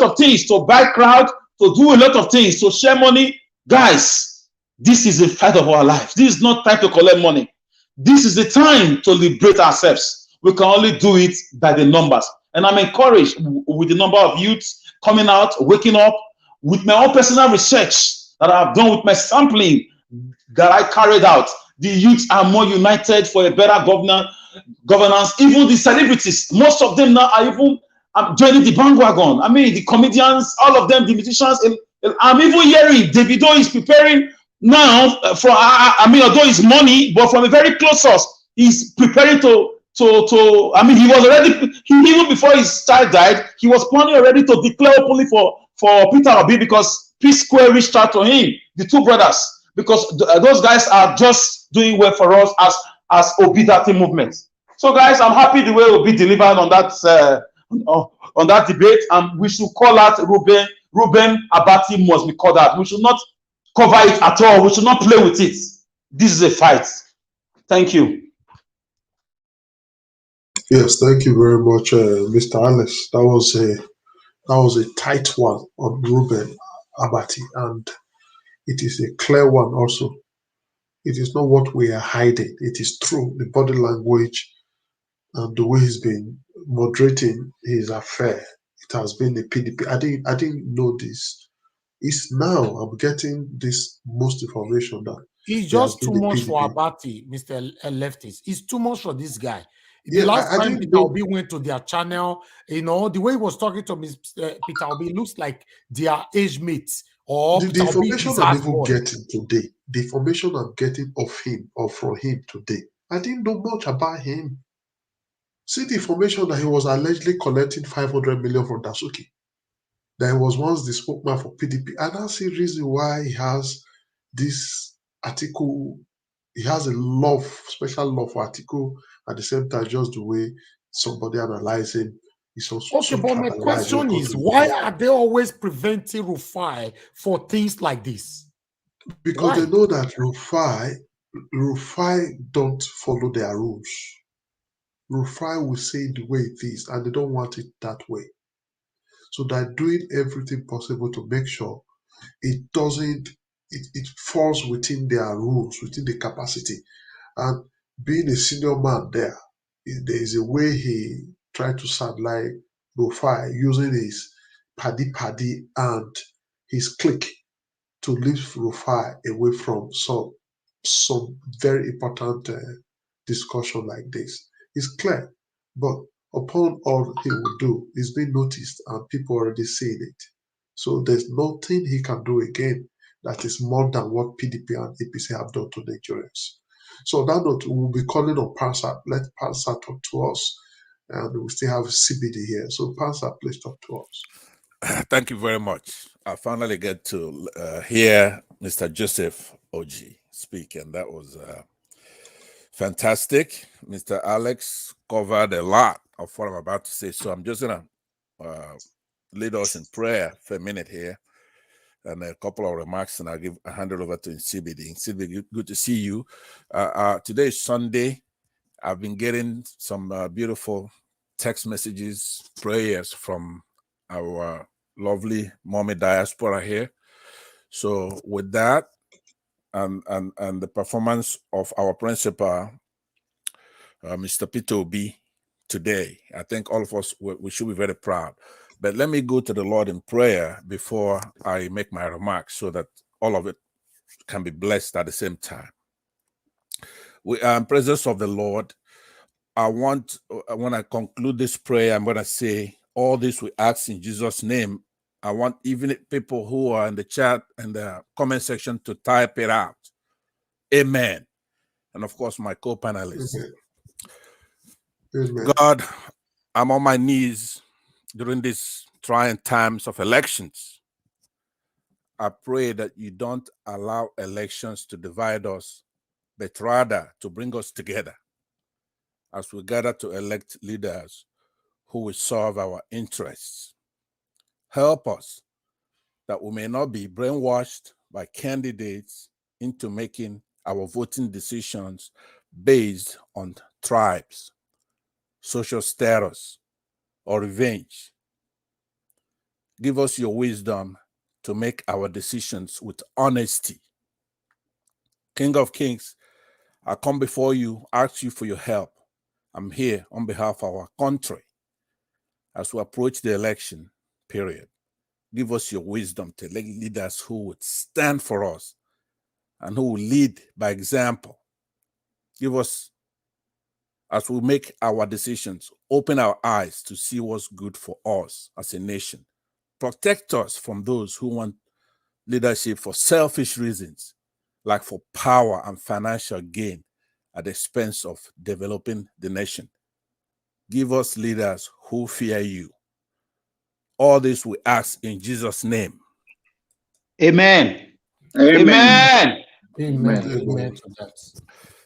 of things, to buy crowd, to do a lot of things, to share money. Guys, this is a fight of our life. This is not time to collect money. This is the time to liberate ourselves. We can only do it by the numbers. And I'm encouraged with the number of youths coming out, waking up, with my own personal research that I've done, with my sampling that I carried out. The youths are more united for a better governance. Even the celebrities, most of them now are even joining the bandwagon. I mean, the comedians, all of them, the musicians. I'm even hearing Davido is preparing now for, I mean, although it's money, but from a very close source, he's preparing I mean, he was already, even before his child died, he was planning already to declare openly for Peter Obi, because P Square reached out to him, the two brothers, because those guys are just doing well for us as Obi Dati movement. So, guys, I'm happy the way Obi delivered on that debate, and we should call out Reuben Abati must be called out. We should not cover it at all. We should not play with it. This is a fight. Thank you. Yes, thank you very much, Mr. Alex. That was a tight one on Reuben Abati, and it is a clear one also. It is not what we are hiding. It is true. The body language and the way he's been moderating his affair, it has been the PDP. I didn't know this. It's now I'm getting this most information that it's just too much for Abati, Mr. Leftist. It's too much for this guy. The last time Peter Obi went to their channel, you know, the way he was talking to Mr. Peter Obi looks like their age mates. Or the information I'm even getting today, the information I'm getting of him or from him today, I didn't know much about him. See the information that he was allegedly collecting 500 million from Dasuki. That he was once the spokesman for PDP. And that's the reason why he has this article. He has a special love for article, at the same time, just the way somebody analyzing. Okay, but my question is, why are they always preventing Rufai for things like this? Because they know that Rufai don't follow their rules. Rufai will say the way it is, and they don't want it that way. So they're doing everything possible to make sure it doesn't, it falls within their rules, within the capacity. And being a senior man there is a way he tried to sideline Rufai using his paddy and his clique to lift Rufai away from some very important discussion like this. It's clear, but upon all he will do, it's been noticed and people already seeing it. So there's nothing he can do again that is more than what PDP and APC have done to Nigerians. So on that note, we'll be calling on Pansa. Let Pansa talk to us. And we still have CBD here. So Pansa, please talk to us. Thank you very much. I finally get to hear Mr. Joseph Oji speak, and that was fantastic. Mr. Alex covered a lot of what I'm about to say, so I'm just going to lead us in prayer for a minute here and a couple of remarks, and I'll hand it over to CBD. CBD, good to see you. Today is Sunday. I've been getting some beautiful text messages, prayers from our lovely mommy Diaspora here. So with that, and the performance of our principal, Mr. Peter Obi, today, I think all of us, we should be very proud. But let me go to the Lord in prayer before I make my remarks so that all of it can be blessed at the same time. We are in presence of the Lord. When I conclude this prayer, I'm going to say, all this we ask in Jesus' name. I want even people who are in the chat and the comment section to type it out. Amen. And of course, my co-panelists. Amen. God, I'm on my knees during these trying times of elections. I pray that you don't allow elections to divide us, but rather to bring us together as we gather to elect leaders who will serve our interests. Help us that we may not be brainwashed by candidates into making our voting decisions based on tribes, social status, or revenge. Give us your wisdom to make our decisions with honesty. King of Kings, I come before you, ask you for your help. I'm here on behalf of our country as we approach the election period. Give us your wisdom to lead us who would stand for us and who will lead by example. Give us, as we make our decisions, open our eyes to see what's good for us as a nation. Protect us from those who want leadership for selfish reasons, like for power and financial gain at the expense of developing the nation. Give us leaders who fear you. All this we ask in Jesus' name. Amen. Amen. Amen. Amen to that.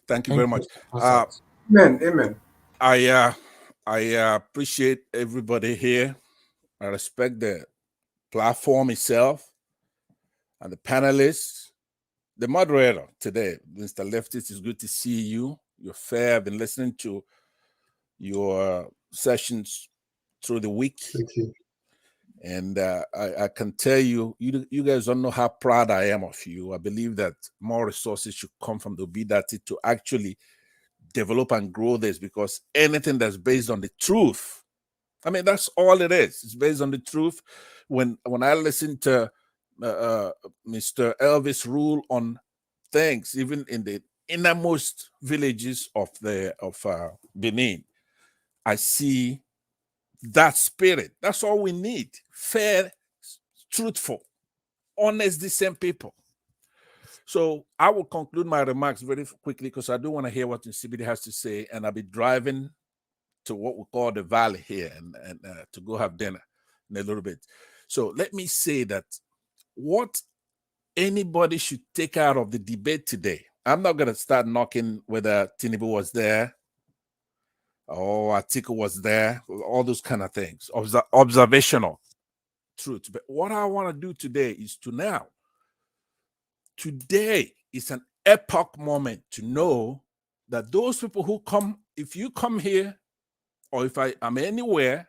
Thank you very much. Amen. Amen. I appreciate everybody here. I respect the platform itself and the panelists. The moderator today, Mr. Leftist, it's good to see you. You're fair. I've been listening to your sessions through the week. Thank you. And I can tell you, you guys don't know how proud I am of you. I believe that more resources should come from the BDAT to actually develop and grow this, because anything that's based on the truth, I mean, that's all it is. It's based on the truth. When I listen to Mr. Elvis rule on things, even in the innermost villages of Benin, I see that spirit. That's all we need. Fair, truthful, honest, decent people. So I will conclude my remarks very quickly because I do want to hear what CBD has to say, and I'll be driving to what we call the valley here and to go have dinner in a little bit. So let me say that what anybody should take out of the debate today, I'm not going to start knocking whether Tinubu was there or Atiku was there, all those kind of things, observational truth. But what I want to do today is today is an epoch moment to know that those people who come, if you come here, or if I am anywhere,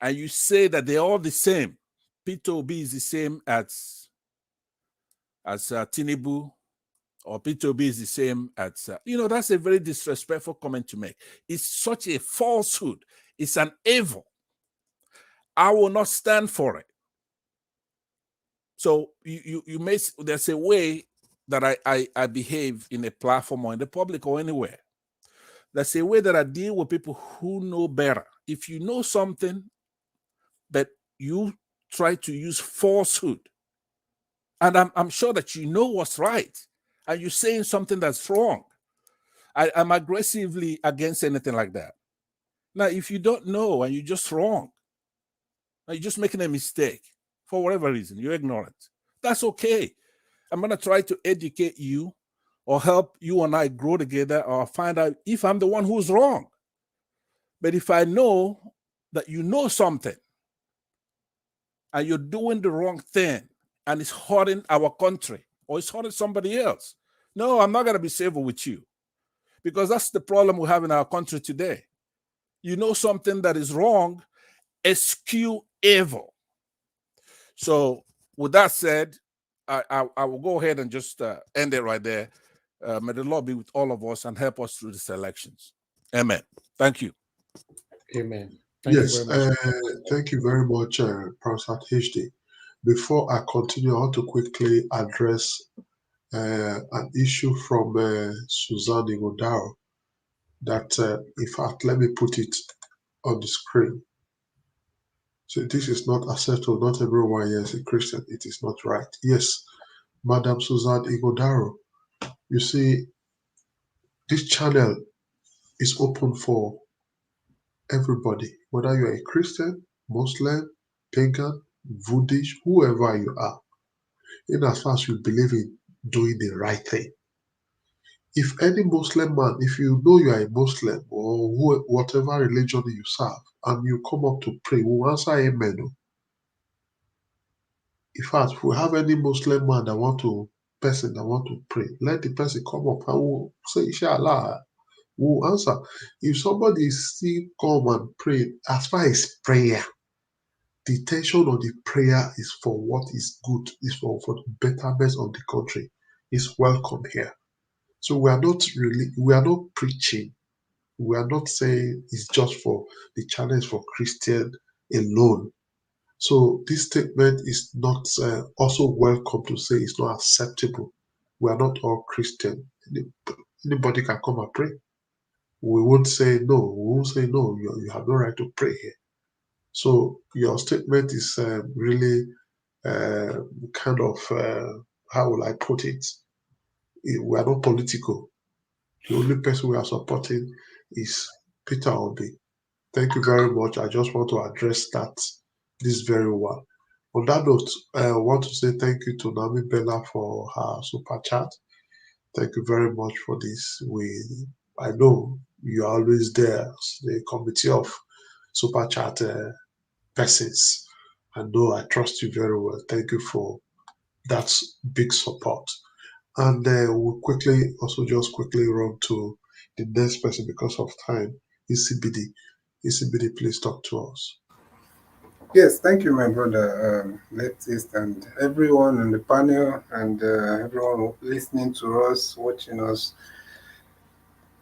and you say that they're all the same, Peter Obi is the same as Tinubu, or Peter Obi is the same as, that's a very disrespectful comment to make. It's such a falsehood. It's an evil. I will not stand for it. So there's a way that I behave in a platform or in the public or anywhere. There's a way that I deal with people who know better. If you know something that you try to use falsehood, and I'm sure that you know what's right, and you're saying something that's wrong, I'm aggressively against anything like that. Now, if you don't know and you're just wrong, and you're just making a mistake for whatever reason, you're ignorant, that's okay. I'm going to try to educate you or help you and I grow together, or find out if I'm the one who's wrong. But if I know that you know something and you're doing the wrong thing and it's hurting our country or it's hurting somebody else, no, I'm not going to be civil with you, because that's the problem we have in our country today. You know something that is wrong, eschew evil. So with that said, I will go ahead and just end it right there. May the Lord be with all of us and help us through these elections. Amen. Thank you. Amen. Thank you very much, Professor HD. Before I continue, I want to quickly address an issue from Suzanne Igodaro that, in fact, let me put it on the screen. So this is not acceptable. Not everyone here is a Christian. It is not right. Yes, Madam Suzanne Igodaro, you see, this channel is open for everybody, whether you're a Christian, Muslim, pagan, Buddhist, whoever you are, in as far as you believe in doing the right thing. If any Muslim man, if you know you are a Muslim or whatever religion you serve, and you come up to pray, we'll answer amen. In fact, if we have any Muslim man that want to pray, let the person come up and we'll say, Inshallah, we'll answer. If somebody still come and pray, as far as prayer, The intention of the prayer is for what is good, is for the betterment of the country. Is welcome here. So we are not preaching. We are not saying it's just for the challenge for Christian alone. So this statement is not also welcome to say it's not acceptable. We are not all Christian. Anybody can come and pray. We won't say no. We won't say no. You have no right to pray here. So your statement is really kind of how will I put it? We are not political. The only person we are supporting is Peter Obi. Thank you very much. I just want to address that this very one. On that note, I want to say thank you to Nami Bella for her super chat. Thank you very much for this. I know you are always there, the committee of super chat persons. I know I trust you very well. Thank you for that big support. And we'll just quickly run to the next person because of time. ECBD. ECBD, please talk to us. Yes, thank you, my brother, Leftist, and everyone on the panel, and everyone listening to us, watching us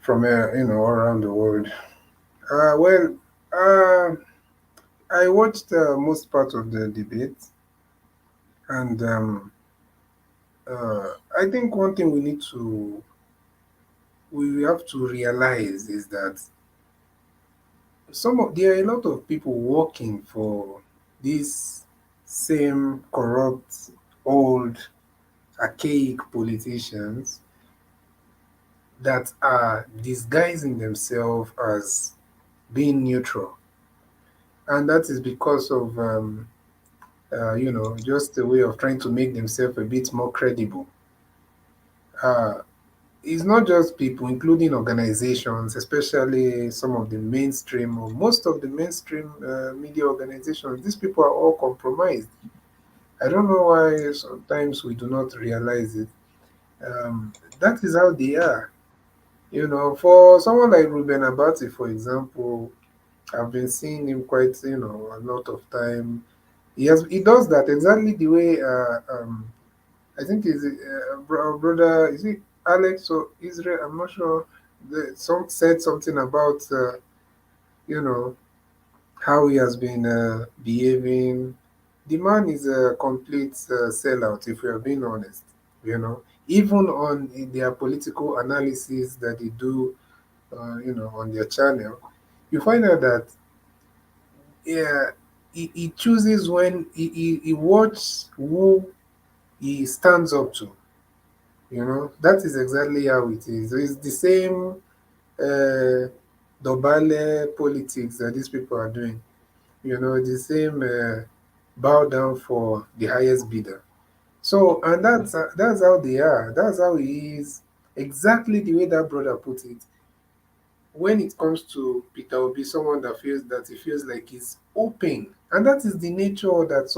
from all around the world. Well, I watched most part of the debate, and I think one thing we have to realize is that there are a lot of people working for these same corrupt, old, archaic politicians that are disguising themselves as being neutral, and that is because of just a way of trying to make themselves a bit more credible. Uh, it's not just people, including organizations, especially some of the mainstream or most of the mainstream media organizations. These people are all compromised. I don't know why sometimes we do not realize it. That is how they are. For someone like Ruben Abati, for example, I've been seeing him quite, a lot of time. He does that exactly the way I think is brother, is it Alex or Israel? I'm not sure. Some said something about you know how he has been behaving. The man is a complete sellout, if we are being honest. Even on in their political analysis that they do, on their channel, you find out that yeah, he chooses when he watches who he stands up to. That is exactly how it is. It's the same Dobale politics that these people are doing. The same bow down for the highest bidder. So, and that's how they are. That's how he is. Exactly the way that brother put it. When it comes to Peter Obi, someone that he feels like he's open, and that is the nature that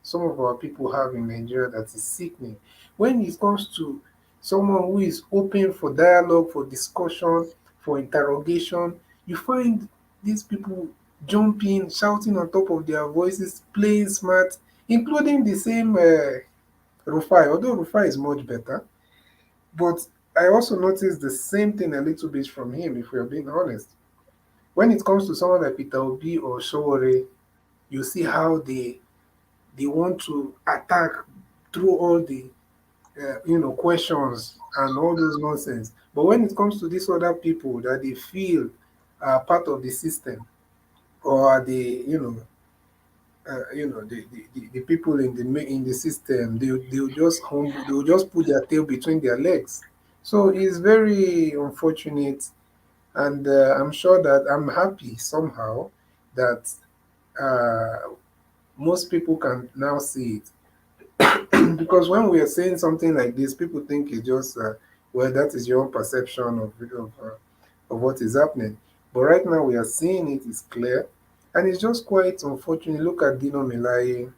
some of our people have in Nigeria that is sickening. When it comes to someone who is open for dialogue, for discussion, for interrogation, you find these people jumping, shouting on top of their voices, playing smart, including the same Rufai, although Rufai is much better. But I also noticed the same thing a little bit from him, if we are being honest. When it comes to someone like Peter Obi or Showore, you see how they want to attack through all the questions and all those nonsense. But when it comes to these other people that they feel are part of the system, or are the the people in the system, they will just put their tail between their legs. So it's very unfortunate, and I'm sure that I'm happy somehow that uh, most people can now see it. Because when we are saying something like this, people think it's just well, that is your own perception of what is happening. But right now we are seeing it is clear, and it's just quite unfortunate. Look at Dino Melai.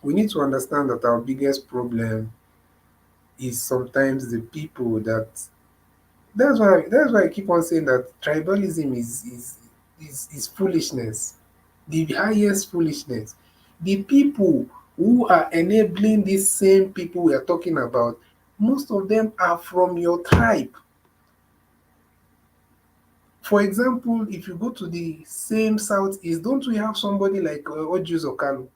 We need to understand that our biggest problem is sometimes the people that. That's why I keep on saying that tribalism is foolishness. the highest foolishness. The people who are enabling these same people we are talking about, most of them are from your tribe. For example, if you go to the same southeast, don't we have somebody like Ojus Okalu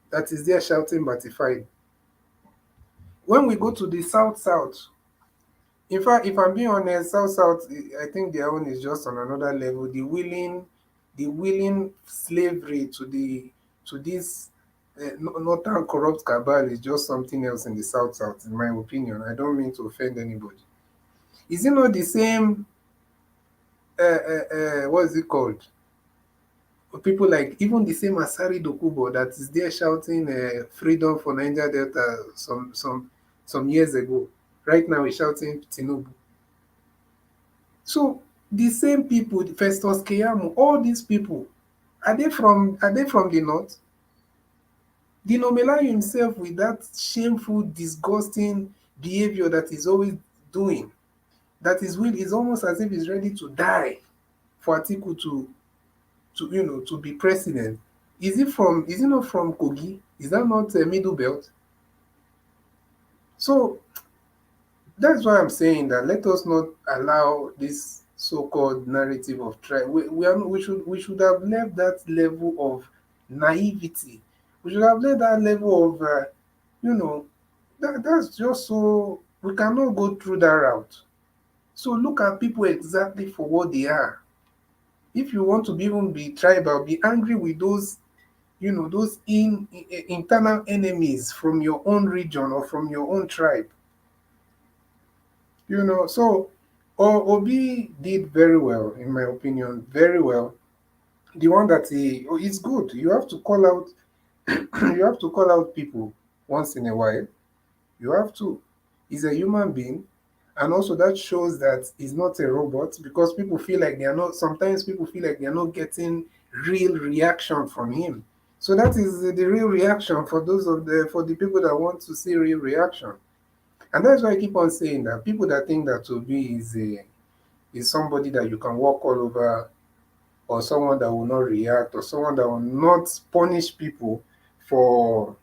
that is there shouting Batify? When we go to the south, in fact, if I'm being honest, south, I think their own is just on another level. The willing slavery to this northern corrupt cabal is just something else in the south, in my opinion. I don't mean to offend anybody. Is it not the same? What is it called? People like even the same Asari Dokubo that is there shouting freedom for Niger Delta some years ago. Right now he's shouting Tinubu. So the same people, Festus Keyamo, all these people, are they from the north? The Nomela himself with that shameful, disgusting behavior that he's always doing, that is will is almost as if he's ready to die for Atiku to be president. Is it not from Kogi? Is that not a middle belt? So that's why I'm saying that let us not allow this so-called narrative of tribe. We should have left that level of naivety. We should have left that level of you know that's just so we cannot go through that route. So look at people exactly for what they are. If you want to even be tribal, be angry with those those internal enemies from your own region or from your own tribe. So Obi did very well, in my opinion, very well. The one that is good. You have to call out you have to call out people once in a while. You have to. He's a human being. And also that shows that he's not a robot, because people feel like they are not, sometimes people feel like they're not getting real reaction from him. So that is the real reaction for for the people that want to see real reaction. And that's why I keep on saying that people that think that Obi is somebody that you can walk all over, or someone that will not react, or someone that will not punish people for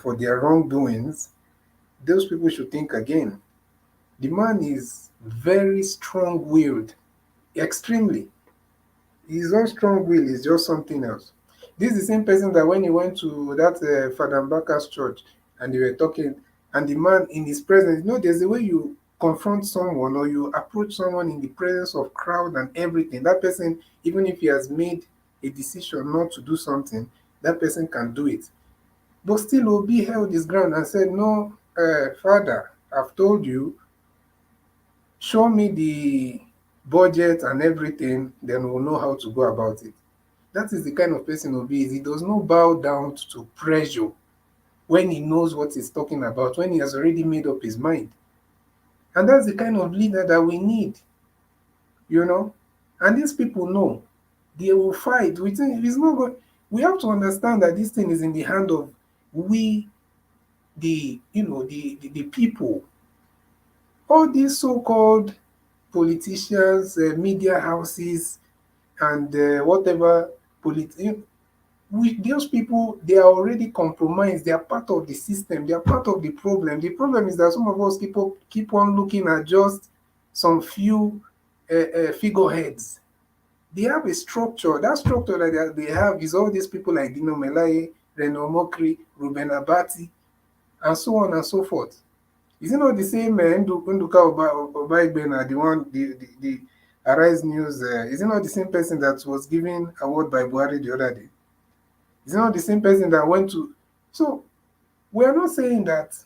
for their wrongdoings, those people should think again. The man is very strong-willed, extremely. His own strong will is just something else. This is the same person that when he went to that Father Mbaka's church and they were talking, and the man in his presence, there's a way you confront someone or you approach someone in the presence of crowd and everything. That person, even if he has made a decision not to do something, that person can do it. But still, Obi held his ground and said, no, Father, I've told you, show me the budget and everything, then we'll know how to go about it. That is the kind of person Obi is. He does not bow down to pressure when he knows what he's talking about, when he has already made up his mind. And that's the kind of leader that we need. And these people know they will fight. We think it's not good. We have to understand that this thing is in the hand of we, the people. All these so-called politicians, media houses, and whatever those people, they are already compromised. They are part of the system. They are part of the problem. The problem is that some of us keep on looking at just some few figureheads. They have a structure. That structure that they have is all these people like Dino Melaye, Reno Mokri, Ruben Abati, and so on and so forth. Is it not the same Nduka Obaigben, the Arise News? Is it not the same person that was given award by Buhari the other day? Is it not the same person that went to? So we are not saying that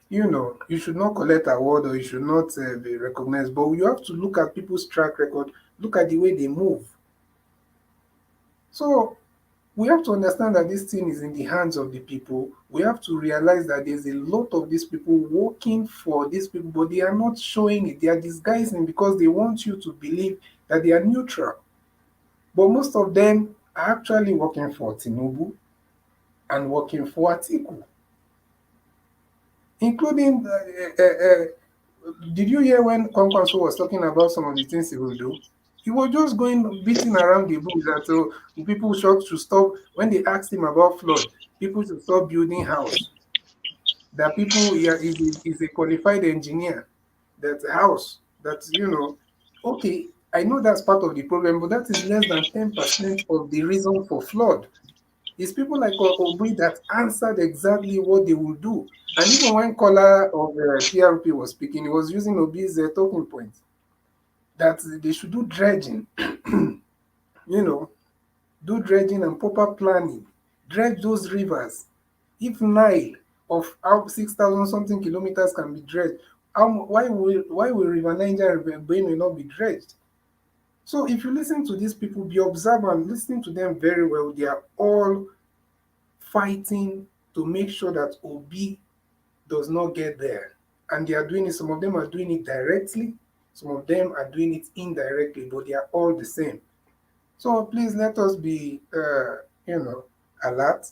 you should not collect award or you should not be recognized, but you have to look at people's track record, look at the way they move. So we have to understand that this thing is in the hands of the people. We have to realize that there's a lot of these people working for these people, but they are not showing it. They are disguising because they want you to believe that they are neutral. But most of them are actually working for Tinubu and working for Atiku. Including, did you hear when Kwankwaso was talking about some of the things he will do? He was just going beating around the bush that people should stop. When they asked him about flood, people should stop building house. That people here is a qualified engineer. That house that okay, I know that's part of the problem, but that is less than 10% of the reason for flood. It's people like Obi that answered exactly what they will do. And even when Kola of PRP was speaking, he was using Obi's talking point that they should do dredging, you know, do dredging and proper planning, dredge those rivers. If Nile of how 6,000 something kilometers can be dredged, why will River Niger and River Benue not be dredged? So if you listen to these people, be observant, listen to them very well. They are all fighting to make sure that Obi does not get there. And they are doing it, some of them are doing it directly, some of them are doing it indirectly, but they are all the same. So please let us be, alert,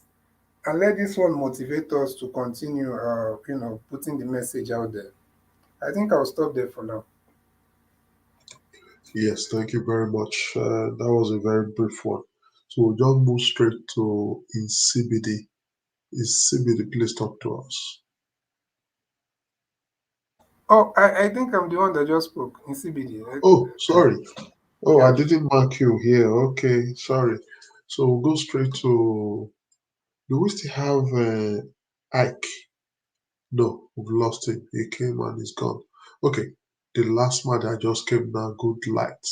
and let this one motivate us to continue, putting the message out there. I think I'll stop there for now. Yes, thank you very much. That was a very brief one. So we'll just move straight to in CBD. Is CBD, please talk to us. Oh, I think I'm the one that just spoke in CBD. Oh, sorry. Oh, Yeah. I didn't mark you here. Okay, sorry. So we'll go straight to. Do we still have Ike? No, we've lost him. He came and he's gone. Okay, the last man that just came now, Good Light.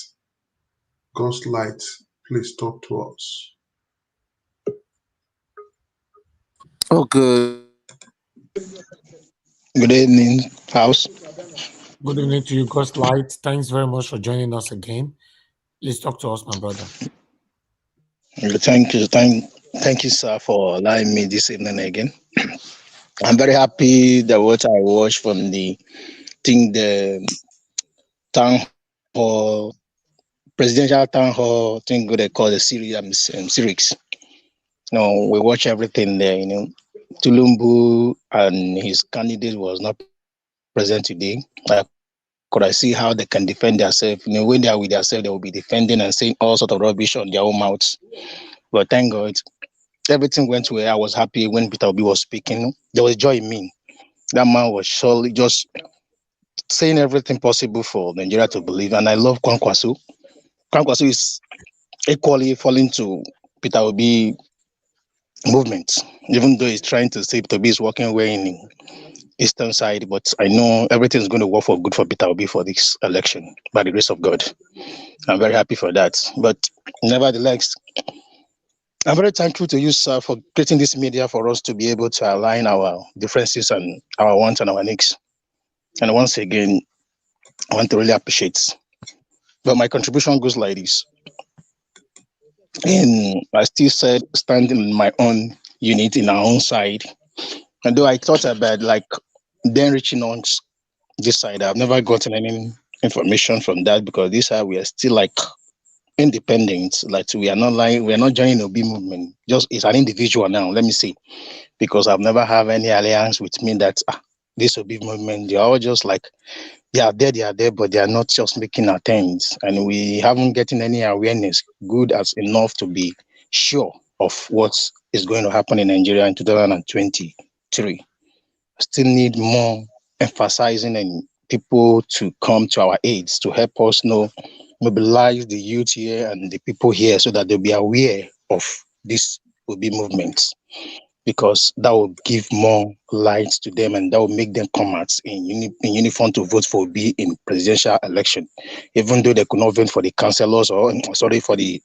God's Light, please talk to us. Okay. Good evening, house. Good evening to you, Ghost Light. Thanks very much for joining us again. Please talk to us, my brother. Thank you, sir, for allowing me this evening again. I'm very happy that what I watched from the town hall, presidential town hall thing, what they call the series. We watch everything there. Tulumbu and his candidate was not present today. Could I see how they can defend themselves? When they are with themselves, they will be defending and saying all sort of rubbish on their own mouths. But thank God, everything went well. I was happy when Peter Obi was speaking. There was joy in me. That man was surely just saying everything possible for Nigeria to believe. And I love Kwankwaso. Kwankwaso is equally falling to Peter Obi movement, even though he's trying to say Peter Obi is working away in eastern side. But I know everything is going to work for good for Peter Obi for this election by the grace of God. I'm very happy for that. But nevertheless, I'm very thankful to you, sir, for creating this media for us to be able to align our differences and our wants and our needs. And once again, I want to really appreciate. But my contribution goes like this. And I still said standing in my own unit in our own side. And though I thought about like then reaching on this side, I've never gotten any information from that because this side we are still like independent. Like we are not joining Obi movement. Just it's an individual now. Let me see, because I've never have any alliance with me that this Obi movement. They are all just like they are there, but they are not just making attempts, and we haven't getting any awareness good as enough to be sure of what is going to happen in Nigeria in 2023. Still need more emphasizing and people to come to our aids to help us mobilize the youth here and the people here so that they'll be aware of this Obi movement, because that will give more light to them and that will make them come out in uniform to vote for Obi in presidential election, even though they could not vote for the councillors or for the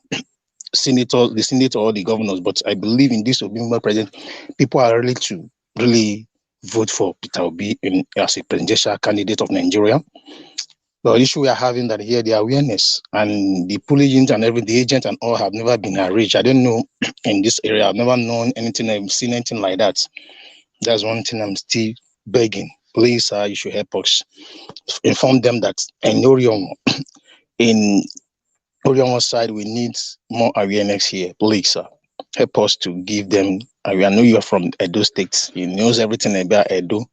senator or the governors. But I believe in this Obi movement president, people are ready to really vote for Peter Obi as a presidential candidate of Nigeria. The issue we are having that here, the awareness and the police and the agent and all have never been reached. I don't know in this area. I've never known anything. I've seen anything like that. That's one thing I'm still begging. Please, you should help us. Inform them that in Orion side, we need more awareness here. Please, sir, help us to give them. I know you are from Edo State. You knows everything about Edo.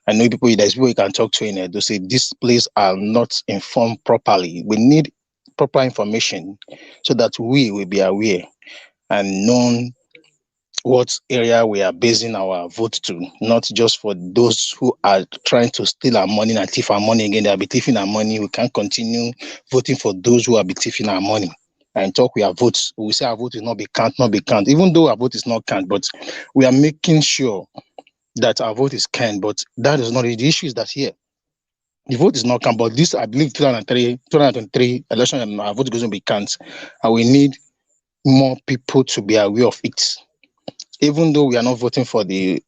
I know there's people you can talk to in Edo say these places are not informed properly. We need proper information so that we will be aware and known what area we are basing our vote to, not just for those who are trying to steal our money and thief our money again. They'll be thieving our money. We can't continue voting for those who are be thieving our money and talk we our votes. We say our vote is not be count, not be count, even though our vote is not count, but we are making sure that our vote is count. But that is not the issue. Is that here the vote is not count, but this I believe 2023 election and our vote is going to be count, and we need more people to be aware of it. Even though we are not voting for the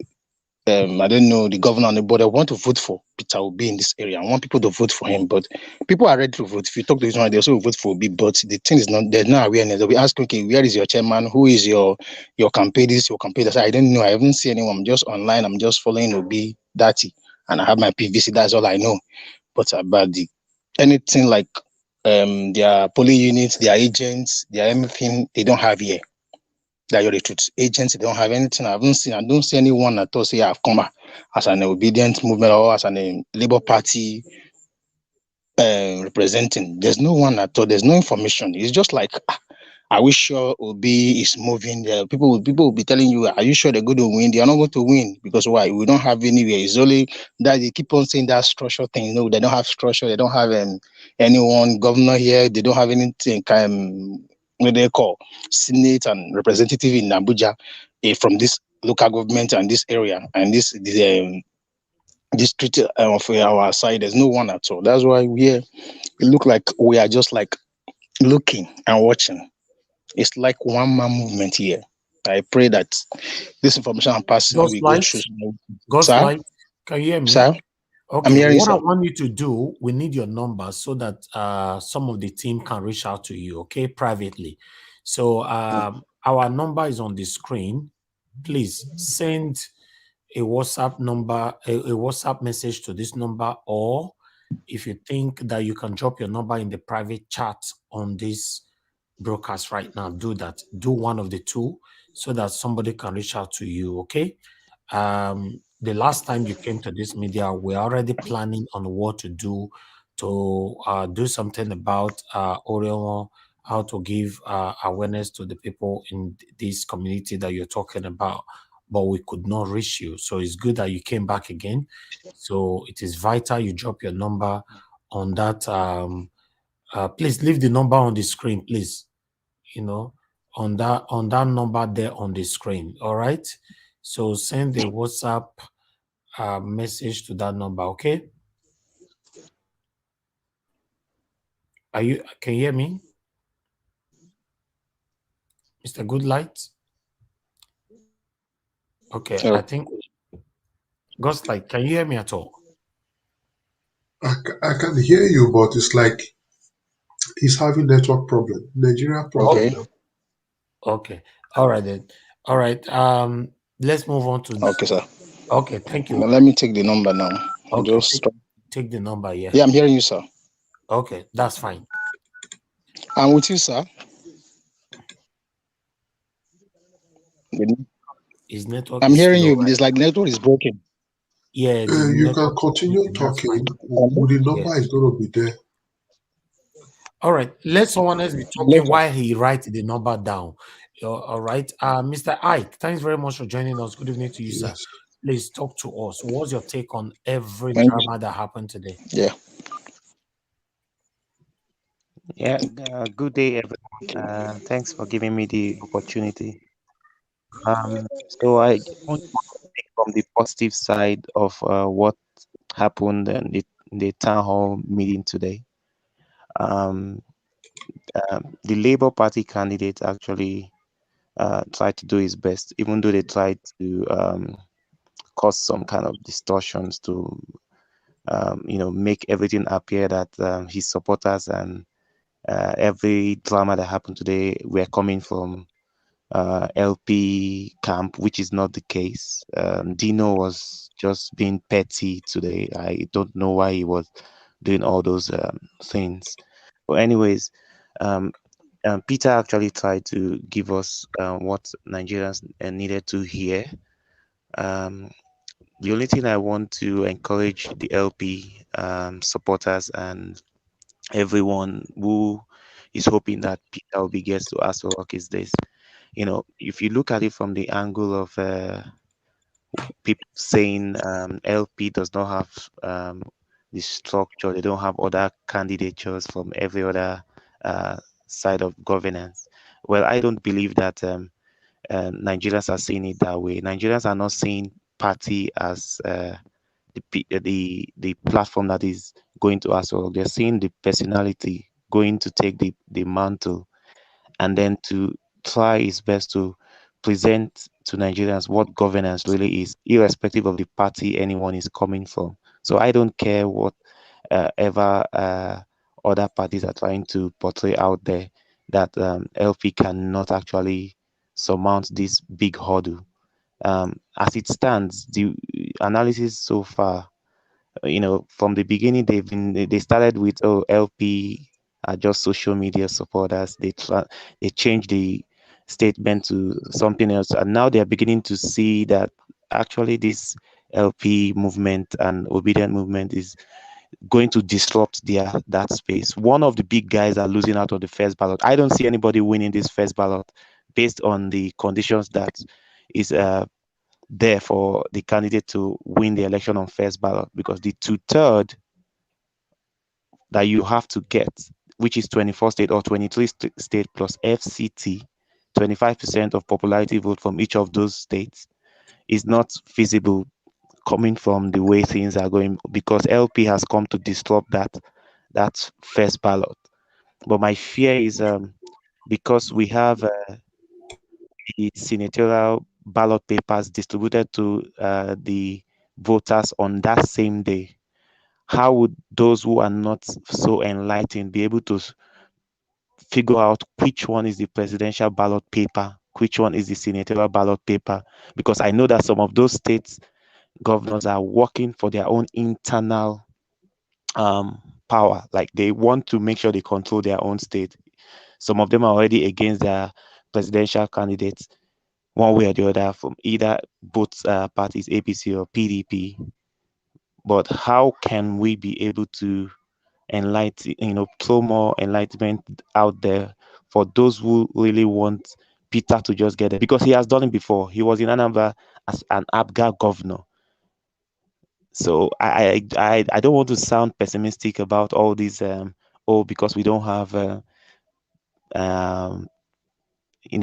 I don't know the governor on the board, I want to vote for Peter Obi in this area. I want people to vote for him, but people are ready to vote. If you talk to this one, they also vote for Obi, but the thing is not there's no awareness. They'll be asking, okay, where is your chairman? Who is your campaign? This your campaign. I don't know. I haven't seen anyone. I'm just online. I'm just following Obi Dati, and I have my PVC. That's all I know. But about the anything like their polling units, their agents, their anything, they don't have here. That you're the truth agents, they don't have anything. I don't see anyone at all say I've come as an obedient movement or as an Labour Party representing. There's no one at all. There's no information. It's just like, are we sure Obi is moving? People will be telling you, are you sure they're going to win? They are not going to win because why? We don't have anywhere. It's only that they keep on saying that structure thing. No, they don't have structure. They don't have anyone governor here. They don't have anything. What they call Senate and representative in Abuja from this local government and this area and this district of our side. There's no one at all. That's why it look like we are just like looking and watching. It's like one man movement here. I pray that this information I'm passing Ghost will go light, through. Ghost Sir? light, can you hear me? Sir? Okay, I'm hearing what I sir. want you to do, we need your number so that some of the team can reach out to you, okay, privately. So our number is on the screen. Please send a WhatsApp number, a WhatsApp message to this number, or if you think that you can drop your number in the private chat on this broadcast right now, do that. Do one of the two so that somebody can reach out to you, okay? The last time you came to this media, we're already planning on what to do something about Orion, how to give awareness to the people in this community that you're talking about, but we could not reach you. So it's good that you came back again. So it is vital you drop your number on that. Please leave the number on the screen, please. On that number there on the screen. All right. So send a WhatsApp message to that number. Okay. Can you hear me, Mr. Goodlight? Okay. Oh. I think Ghostlight, can you hear me at all? I can hear you, but it's like he's having network problem. Nigeria problem. Okay. All right then. All right. Let's move on to. Okay, sir. Okay. Thank you. Let me take the number now. Okay. Take the number. Yeah. Yeah, I'm hearing you, sir. Okay, that's fine. I'm with you, sir. His network. I'm hearing slow, you. right? It's like network is broken. Yeah. You can continue talking. The number is going to be there. All right. Let someone else be talking while he writes the number down. All right. Mr. Ike, thanks very much for joining us. Good evening to you, sir. Please talk to us. What's your take on every drama that happened today? Yeah. Yeah. Good day, everyone. Thanks for giving me the opportunity. So I want to speak from the positive side of what happened in the town hall meeting today. The Labour Party candidate actually tried to do his best, even though they tried to cause some kind of distortions to, make everything appear that his supporters and every drama that happened today were coming from LP camp, which is not the case. Dino was just being petty today. I don't know why he was doing all those things. But anyways, Peter actually tried to give us what Nigerians needed to hear. The only thing I want to encourage the LP supporters and everyone who is hoping that Peter Obi gets to Aso Rock is this. If you look at it from the angle of people saying LP does not have the structure, they don't have other candidatures from every other side of governance. Well, I don't believe that Nigerians are seeing it that way. Nigerians are not seeing party as the platform that is going to us. So they're seeing the personality going to take the mantle, and then to try his best to present to Nigerians what governance really is, irrespective of the party anyone is coming from. So I don't care what ever other parties are trying to portray out there, that LP cannot actually surmount this big hurdle. As it stands, the analysis so far, from the beginning, they started with, LP are just social media supporters. They changed the statement to something else, and now they are beginning to see that actually this LP movement and obedient movement is going to disrupt that space. One of the big guys are losing out on the first ballot. I don't see anybody winning this first ballot based on the conditions that is there for the candidate to win the election on first ballot, because the two-third that you have to get, which is 24 state or 23 state plus FCT, 25% of popularity vote from each of those states, is not feasible coming from the way things are going, because LP has come to disrupt that first ballot. But my fear is because we have the senatorial ballot papers distributed to the voters on that same day, how would those who are not so enlightened be able to figure out which one is the presidential ballot paper, which one is the senatorial ballot paper? Because I know that some of those states governors are working for their own internal power. Like, they want to make sure they control their own state. Some of them are already against their presidential candidates, one way or the other, from either both parties, APC or PDP. But how can we be able to throw more enlightenment out there for those who really want Peter to just get it? Because he has done it before. He was in Anambra as an ABGA governor. So I don't want to sound pessimistic about all these because we don't have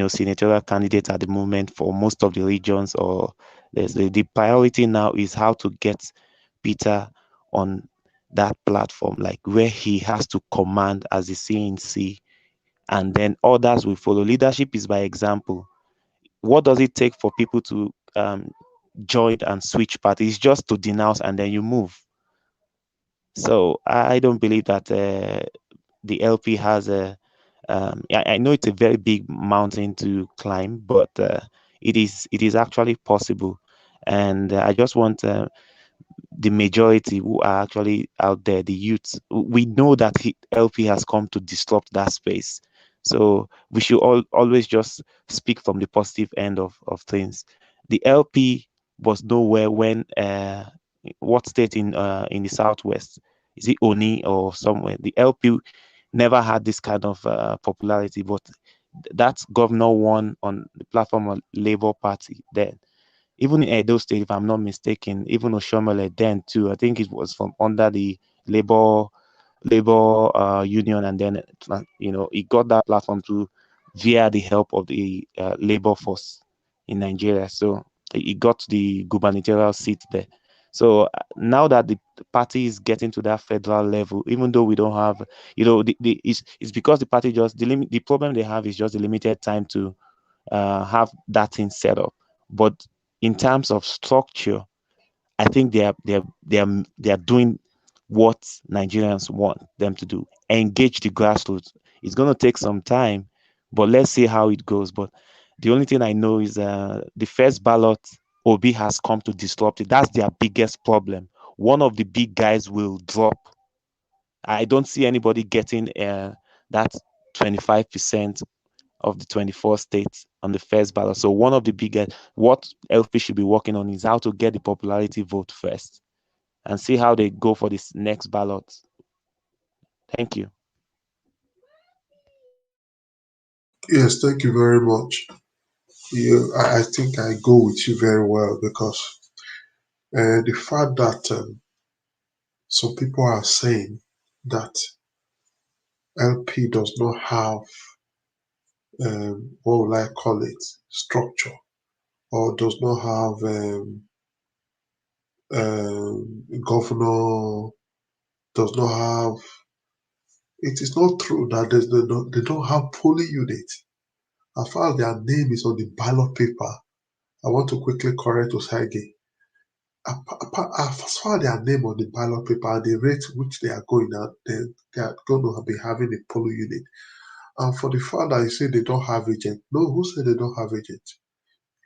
senatorial candidates at the moment for most of the regions, or the priority now is how to get Peter on that platform, like where he has to command as the CNC, and then others will follow. Leadership is by example. What does it take for people to join and switch parties? Just to denounce and then you move. So I don't believe that the LP has a I know it's a very big mountain to climb, but it is actually possible. And I just want the majority who are actually out there, the youth, we know that LP has come to disrupt that space. So we should always just speak from the positive end of things. The LP was nowhere when what state in the southwest? Is it Oni or somewhere? The LP never had this kind of popularity, but that governor won on the platform of Labour Party then. Even in Edo State, if I'm not mistaken, even Oshomole then too, I think it was from under the Labour Union, and then he got that platform to via the help of the labor force in Nigeria. So he got the gubernatorial seat there. So now that the party is getting to that federal level, even though we don't have, it's because the party just the problem they have is just the limited time to have that thing set up. But in terms of structure, I think they are doing what Nigerians want them to do. Engage the grassroots. It's going to take some time, but let's see how it goes. But the only thing I know is the first ballot, Obi has come to disrupt it. That's their biggest problem. One of the big guys will drop. I don't see anybody getting that 25% of the 24 states on the first ballot. So one of the biggest, what LP should be working on is how to get the popularity vote first and see how they go for this next ballot. Thank you. Yes, thank you very much. I think I go with you very well because the fact that some people are saying that LP does not have what will I call it, structure, or does not have governor, does not have. It is not true that they don't have polling unit. As far as their name is on the ballot paper, I want to quickly correct Osage. As far as their name on the ballot paper and the rate which they are going at, they are going to be having a polling unit. And for the fact that you say they don't have agent, no, who said they don't have agent?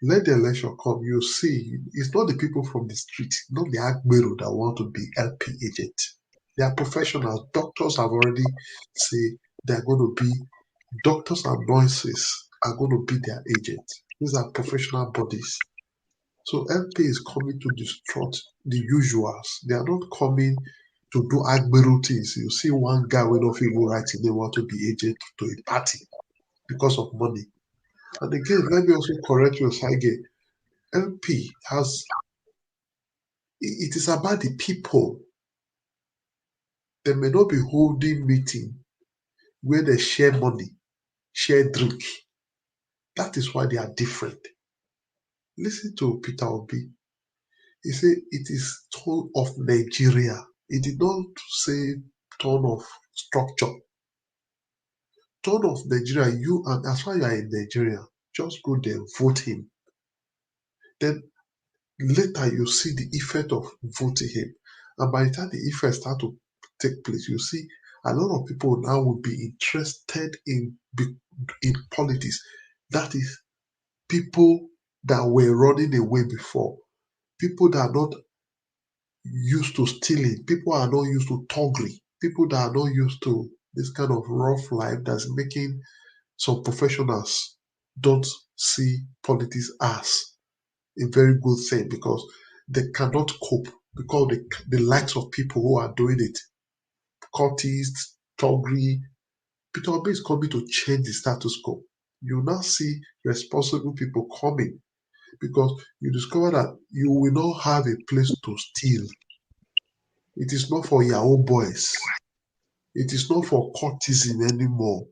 Let the election come, you see, it's not the people from the street, not the Agbero that want to be LP agent. They are professionals. Doctors have already said they're going to be, doctors and nurses are going to be their agent. These are professional bodies. So LP is coming to disrupt the usuals. They are not coming to do Agbero things. You see one guy with no feel writing, they want to be agent to a party because of money. And again, let me also correct you, Saige. LP has, it is about the people. They may not be holding meeting where they share money, share drink. That is why they are different. Listen to Peter Obi. He said it is tone of Nigeria. He did not say tone of structure. Tone of Nigeria, you, and as far as you are in Nigeria, just go there, vote him. Then later you see the effect of voting him. And by the time the effect start to take place, you see a lot of people now will be interested in politics. That is people that were running away before, people that are not used to stealing, people are not used to thuggery, people that are not used to this kind of rough life that's making some professionals don't see politics as a very good thing because they cannot cope because the likes of people who are doing it, cultists, thuggery. Peter Obi is coming to change the status quo. You now see responsible people coming because you discover that you will not have a place to steal. It is not for Yahoo boys. It is not for courtesan anymore.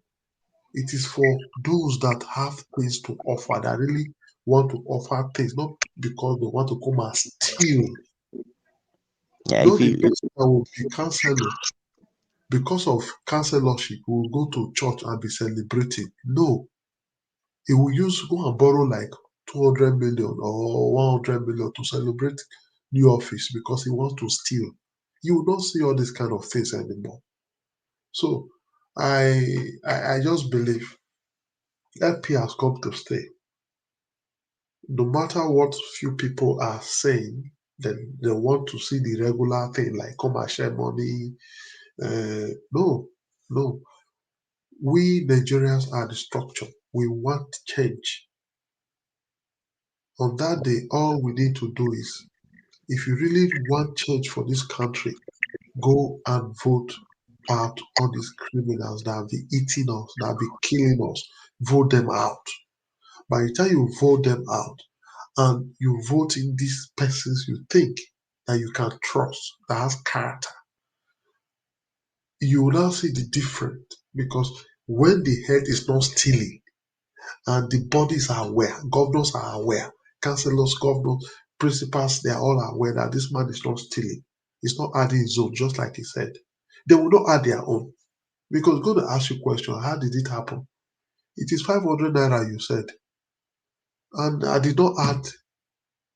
It is for those that have things to offer, that really want to offer things, not because they want to come and steal. Yeah, Not if the you person that will be counselor because of counselorship will go to church and be celebrating. No, he will go and borrow like 200 million or 100 million to celebrate new office because he wants to steal. You will not see all these kind of things anymore. So I just believe LP has come to stay. No matter what few people are saying, then they want to see the regular thing like come and share money. No, no. We Nigerians are the structure. We want change. On that day, all we need to do is, if you really want change for this country, go and vote out all these criminals that have been eating us, that have been killing us. Vote them out. By the time you vote them out, and you vote in these persons you think that you can trust, that has character, you will now see the difference. Because when the head is not stealing and the bodies are aware, governors are aware, councillors, governors, principals, they are all aware that this man is not stealing. He's not adding his own, just like he said. They will not add their own. Because going to ask you a question, how did it happen? It is 500 naira, you said. And I did not add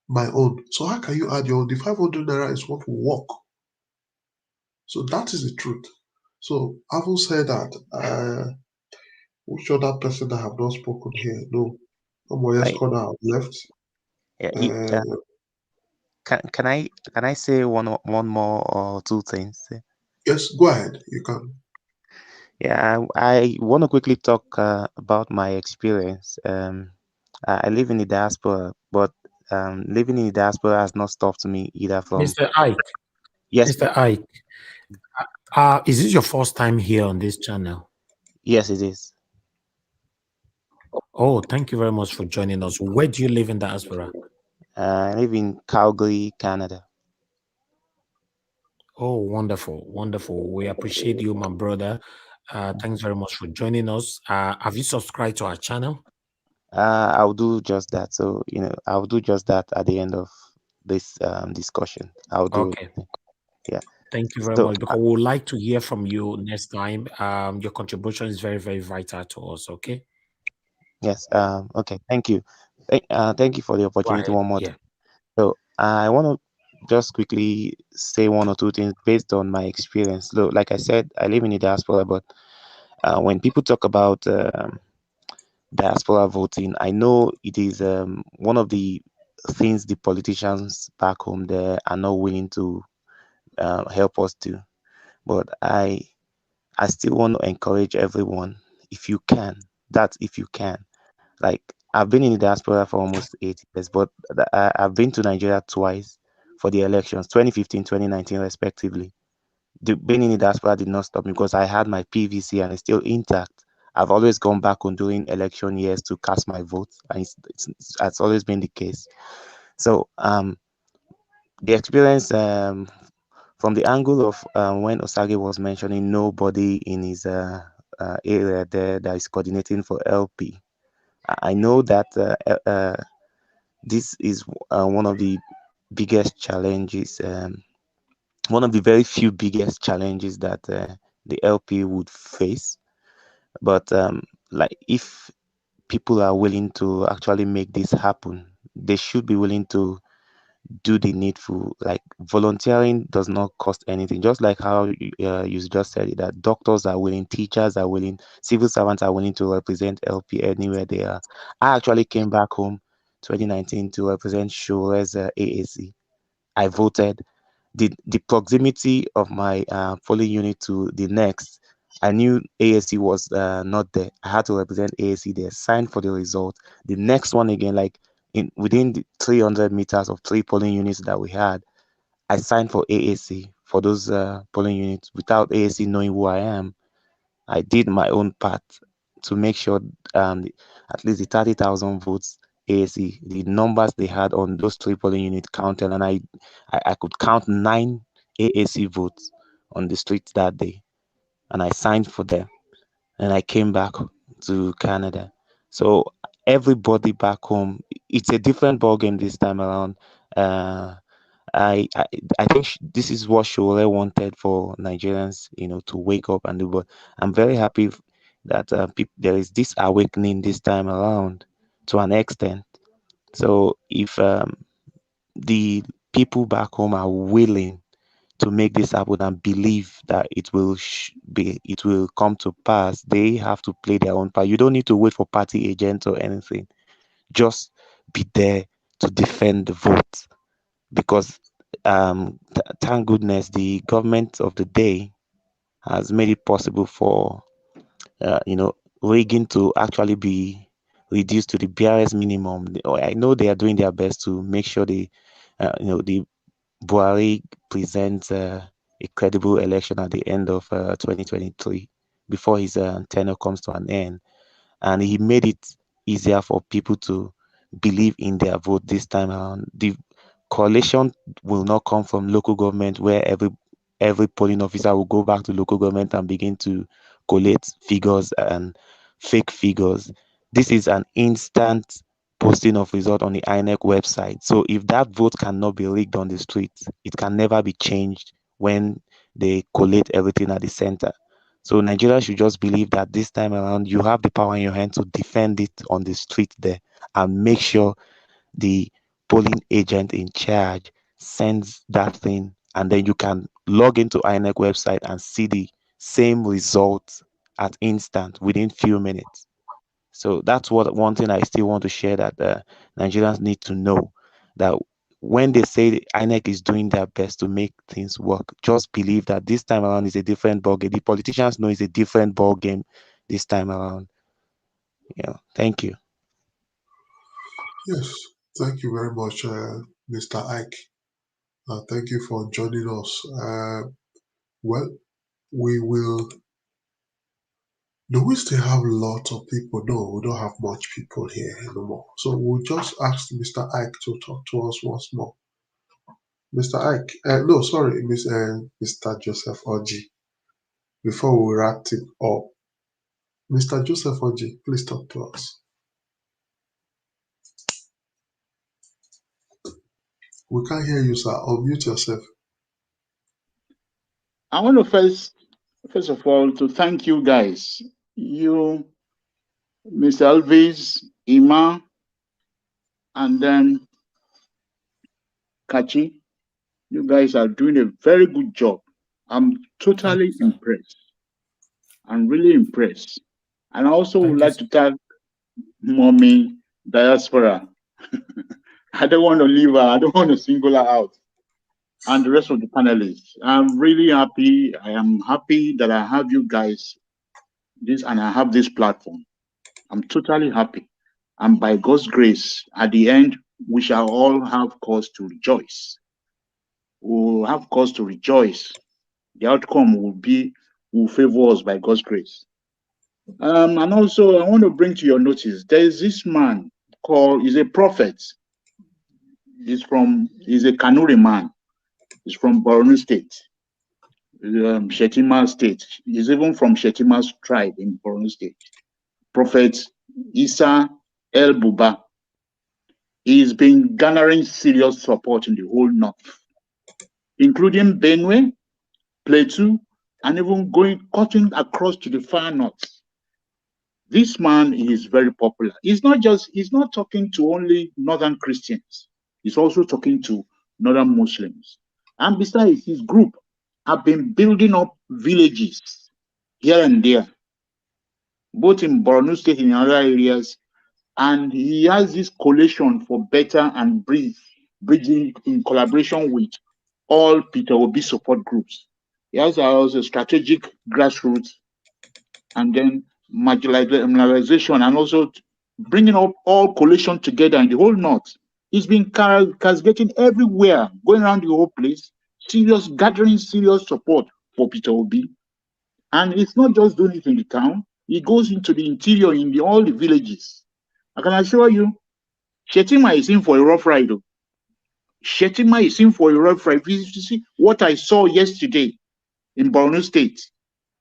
my own. So how can you add your own? The 500 naira is what will work. So that is the truth. So having said that, which other person that have not spoken here? No. Somebody else I corner left. yeah, Uh, can I say one more or two things? yes, go ahead. You can. Yeah, I want to quickly talk about my experience. I live in the diaspora, but living in the diaspora has not stopped me either from. Mr. Ike. Yes, Mr. Ike. Is this your first time here on this channel? yes, it is. Oh, thank you very much for joining us. Where do you live in diaspora? I live in Calgary, Canada. Oh, wonderful, wonderful. We appreciate you, my brother. Thanks very much for joining us. Have you subscribed to our channel? I'll do just that. So, I'll do just that at the end of this discussion. I'll do Okay. it. Yeah. Thank you very So, much, because we would like to hear from you next time. Your contribution is very, very vital to us. Okay. yes. Okay. Thank you. Thank you for the Go opportunity ahead. one more Yeah. time. So, I want to just quickly say one or two things based on my experience. Look, like I said, I live in the diaspora, but when people talk about diaspora voting, I know it is one of the things the politicians back home there are not willing to help us do. But I still want to encourage everyone, if you can, that's if you can. Like, I've been in the diaspora for almost 8 years, but I've been to Nigeria twice for the elections, 2015, 2019, respectively. The being in the diaspora did not stop me because I had my PVC and it's still intact. I've always gone back on during election years to cast my vote, and it's always been the case. So, the experience from the angle of when Osage was mentioning nobody in his area there that is coordinating for LP. I know that this is one of the biggest challenges, one of the very few biggest challenges that the LP would face. But like, if people are willing to actually make this happen, they should be willing to do the needful. Like, volunteering does not cost anything. Just like how you just said it, that doctors are willing, teachers are willing, civil servants are willing to represent LP anywhere they are. I actually came back home 2019 to represent Shore's AAC. I voted. The proximity of my polling unit to the next, I knew AAC was not there. I had to represent AAC there, signed for the result. The next one again, like within the 300 meters of three polling units that we had, I signed for AAC for those polling units without AAC knowing who I am. I did my own part to make sure at least the 30,000 votes AAC, the numbers they had on those three polling units counted, and I could count 9 AAC votes on the streets that day, and I signed for them, and I came back to Canada. So everybody back home, it's a different ballgame this time around. Uh, I I, I think this is what Shole wanted for Nigerians, to wake up and do. But I'm very happy that there is this awakening this time around to an extent. So if the people back home are willing to make this happen and believe that it will come to pass, they have to play their own part. You don't need to wait for party agents or anything. Just be there to defend the vote, because thank goodness the government of the day has made it possible for rigging to actually be reduced to the barest minimum. I know they are doing their best to make sure the Buhari presents a credible election at the end of 2023 before his tenure comes to an end, and he made it easier for people to believe in their vote this time around. The coalition will not come from local government, where every polling officer will go back to local government and begin to collate figures and fake figures. This is an instant posting of result on the INEC website. So if that vote cannot be rigged on the streets, it can never be changed when they collate everything at the center. So Nigeria should just believe that this time around you have the power in your hand to defend it on the street there, and make sure the polling agent in charge sends that thing, and then you can log into INEC website and see the same results at instant within few minutes. So that's what one thing I still want to share, that Nigerians need to know, that when they say the INEC is doing their best to make things work, just believe that this time around is a different ballgame. The politicians know it's a different ballgame this time around. Thank you. Yes, thank you very much, Mr. Ike. Thank you for joining us. Well, we will Do we still have lots of people? No, we don't have much people here anymore. So we'll just ask Mr. Ike to talk to us once more. Mr. Ike, no, sorry, Mr. Joseph Oji. Before we wrap it up, Mr. Joseph Oji, please talk to us. We can't hear you, sir. Unmute yourself. I want to first of all, to thank you guys. You, Mr. Elvis, Ima, and then Kachi. You guys are doing a very good job. I'm totally impressed. I'm really impressed. And I also would like to thank Mommy Diaspora. I don't want to leave her. I don't want to single her out. And the rest of the panelists. I'm really happy. I am happy that I have you guys and I have this platform. I'm totally happy. And by God's grace, at the end, we shall all have cause to rejoice. We'll have cause to rejoice. The outcome will favor us by God's grace. And also, I want to bring to your notice, there is this man he's a prophet. He's a Kanuri man. He's from Borno State, Shetima State. He's even from Shetima's tribe in Borno State. Prophet Isa El Buba. He's been garnering serious support in the whole north, including Benue, Plateau, and even cutting across to the far north. This man is very popular. He's not talking to only northern Christians. He's also talking to northern Muslims. And besides, his group have been building up villages here and there, both in Borno State and in other areas. And he has this coalition for better and bridging in collaboration with all Peter Obi support groups. He has also strategic grassroots and then marginalization and also bringing up all coalition together in the whole north. He's been cascading everywhere, going around the whole place, gathering serious support for Peter Obi. And it's not just doing it in the town, he goes into the interior in all the villages. I can assure you, Shetima is in for a rough ride. Shetima is in for a rough ride. You see what I saw yesterday in Borno State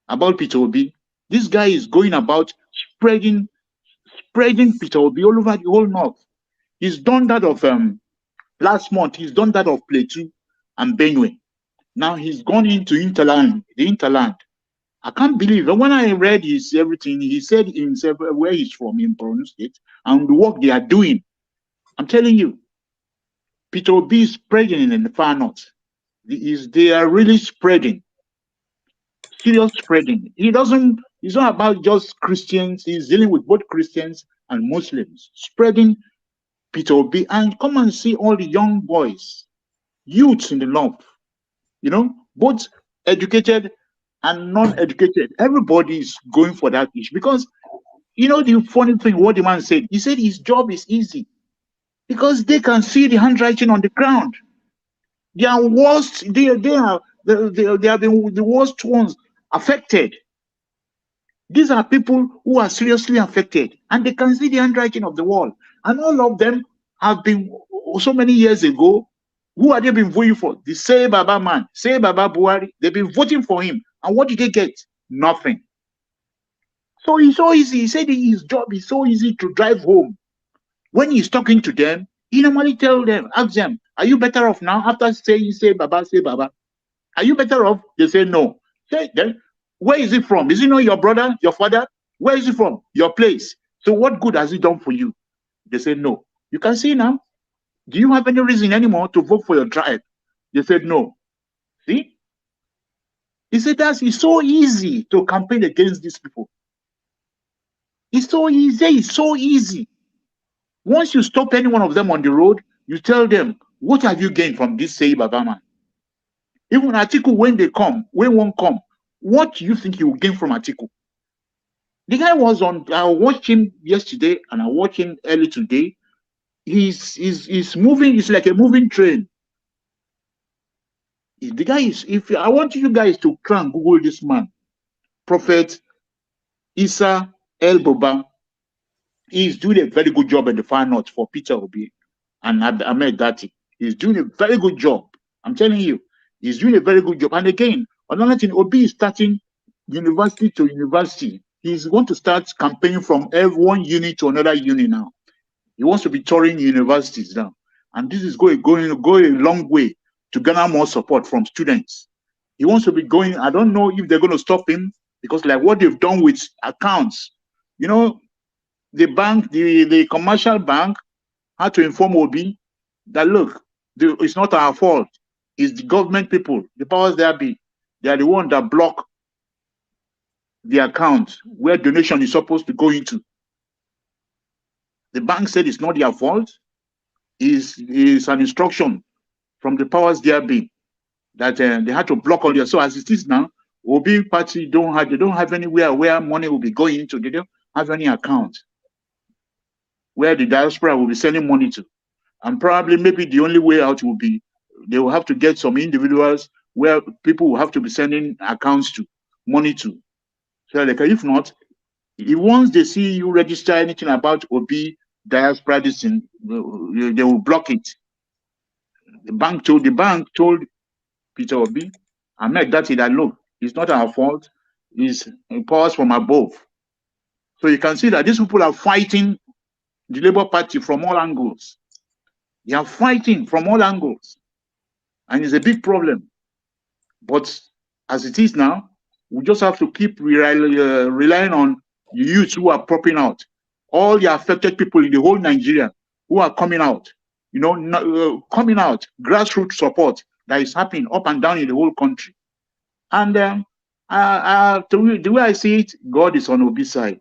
about Peter Obi. This guy is going about spreading Peter Obi all over the whole north. He's done that of last month. He's done that of Plateau and Benue. Now he's gone into the hinterland. I can't believe it. When I read everything, he said himself where he's from in Borno State and the work they are doing. I'm telling you, Peter Obi is spreading in the far north. They are really spreading. Serious spreading. It's not about just Christians. He's dealing with both Christians and Muslims. Spreading Peter Obi. And come and see all the young boys, youths in the north. Both educated and non-educated. Everybody is going for that issue. Because, the funny thing, what the man said, he said his job is easy. Because they can see the handwriting on the ground. They are worst, they have been the worst ones affected. These are people who are seriously affected, and they can see the handwriting of the wall. And all of them have been, so many years ago, who have they been voting for? The Say Baba man, Say Baba Buhari. They've been voting for him. And what did they get? Nothing. So it's so easy. He said his job is so easy to drive home. When he's talking to them, he normally ask them, are you better off now after saying Say Baba, Say Baba? Are you better off? They say no. Then, where is it from? Is it not your brother, your father? Where is it from? Your place. So what good has it done for you? They say no. You can see now. Do you have any reason anymore to vote for your tribe? They said no. See? He said it's so easy to campaign against these people. It's so easy. It's so easy. Once you stop any one of them on the road, you tell them, what have you gained from this Say Baba man? Even Atiku, when one come, what do you think you will gain from Atiku? The guy was I watched him yesterday and I watched him early today. He's moving, it's like a moving train. The guy I want you guys to try and Google this man, Prophet Issa El Boba, is doing a very good job in the far north for Peter Obi and Ahmed Dati. He's doing a very good job. I'm telling you, he's doing a very good job. And again, another thing, Obi is starting university to university. He's going to start campaigning from one unit to another unit now. He wants to be touring universities now. And this is going a long way to garner more support from students. He wants to be going, I don't know if they're going to stop him, because like what they've done with accounts, you know, the bank, the commercial bank had to inform Obi that, look, it's not our fault. It's the government people, the powers there be. They are the ones that block the account where donation is supposed to go into. The bank said it's not their fault. It's an instruction from the powers there be that they had to block all their. So as it is now, Obi party they don't have anywhere where money will be going into. They don't have any account where the diaspora will be sending money to. And probably maybe the only way out will be they will have to get some individuals where people will have to be sending accounts to, money to. So like, if not, once they see you register anything about Obi diaspora, this thing, they will block it. The bank told Peter Obi, Ahmed Dati, that look, it's not our fault, it's powers from above. So you can see that these people are fighting the Labour Party from all angles. They are fighting from all angles. And it's a big problem. But as it is now, we just have to keep relying on the youths who are popping out. All the affected people in the whole Nigeria who are coming out, you know, coming out, grassroots support that is happening up and down in the whole country. And the way I see it, God is on Obi's side.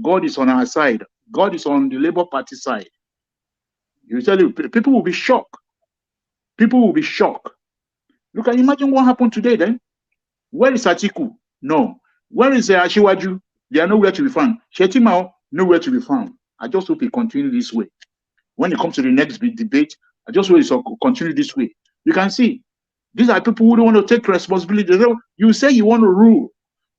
God is on our side. God is on the Labour Party side. You tell you, people will be shocked. People will be shocked. You can imagine what happened today then. Where is Atiku? No. Where is Ashiwaju? They are nowhere to be found. Shetimao, nowhere to be found. I just hope he continue this way. When it comes to the next big debate, I just hope he continue this way. You can see, these are people who don't want to take responsibility. You say you want to rule.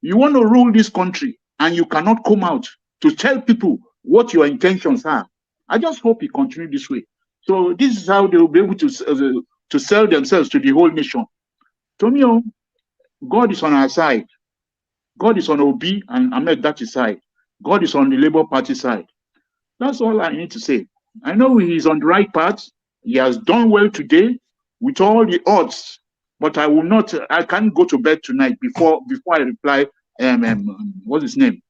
You want to rule this country, and you cannot come out to tell people what your intentions are. I just hope he continue this way. So this is how they will be able to sell themselves to the whole nation. To me, God is on our side. God is on Obi and Ahmed Dati's side. God is on the Labour Party side. That's all I need to say. I know he's on the right path. He has done well today with all the odds. But I will not. I can't go to bed tonight before I reply. What's his name?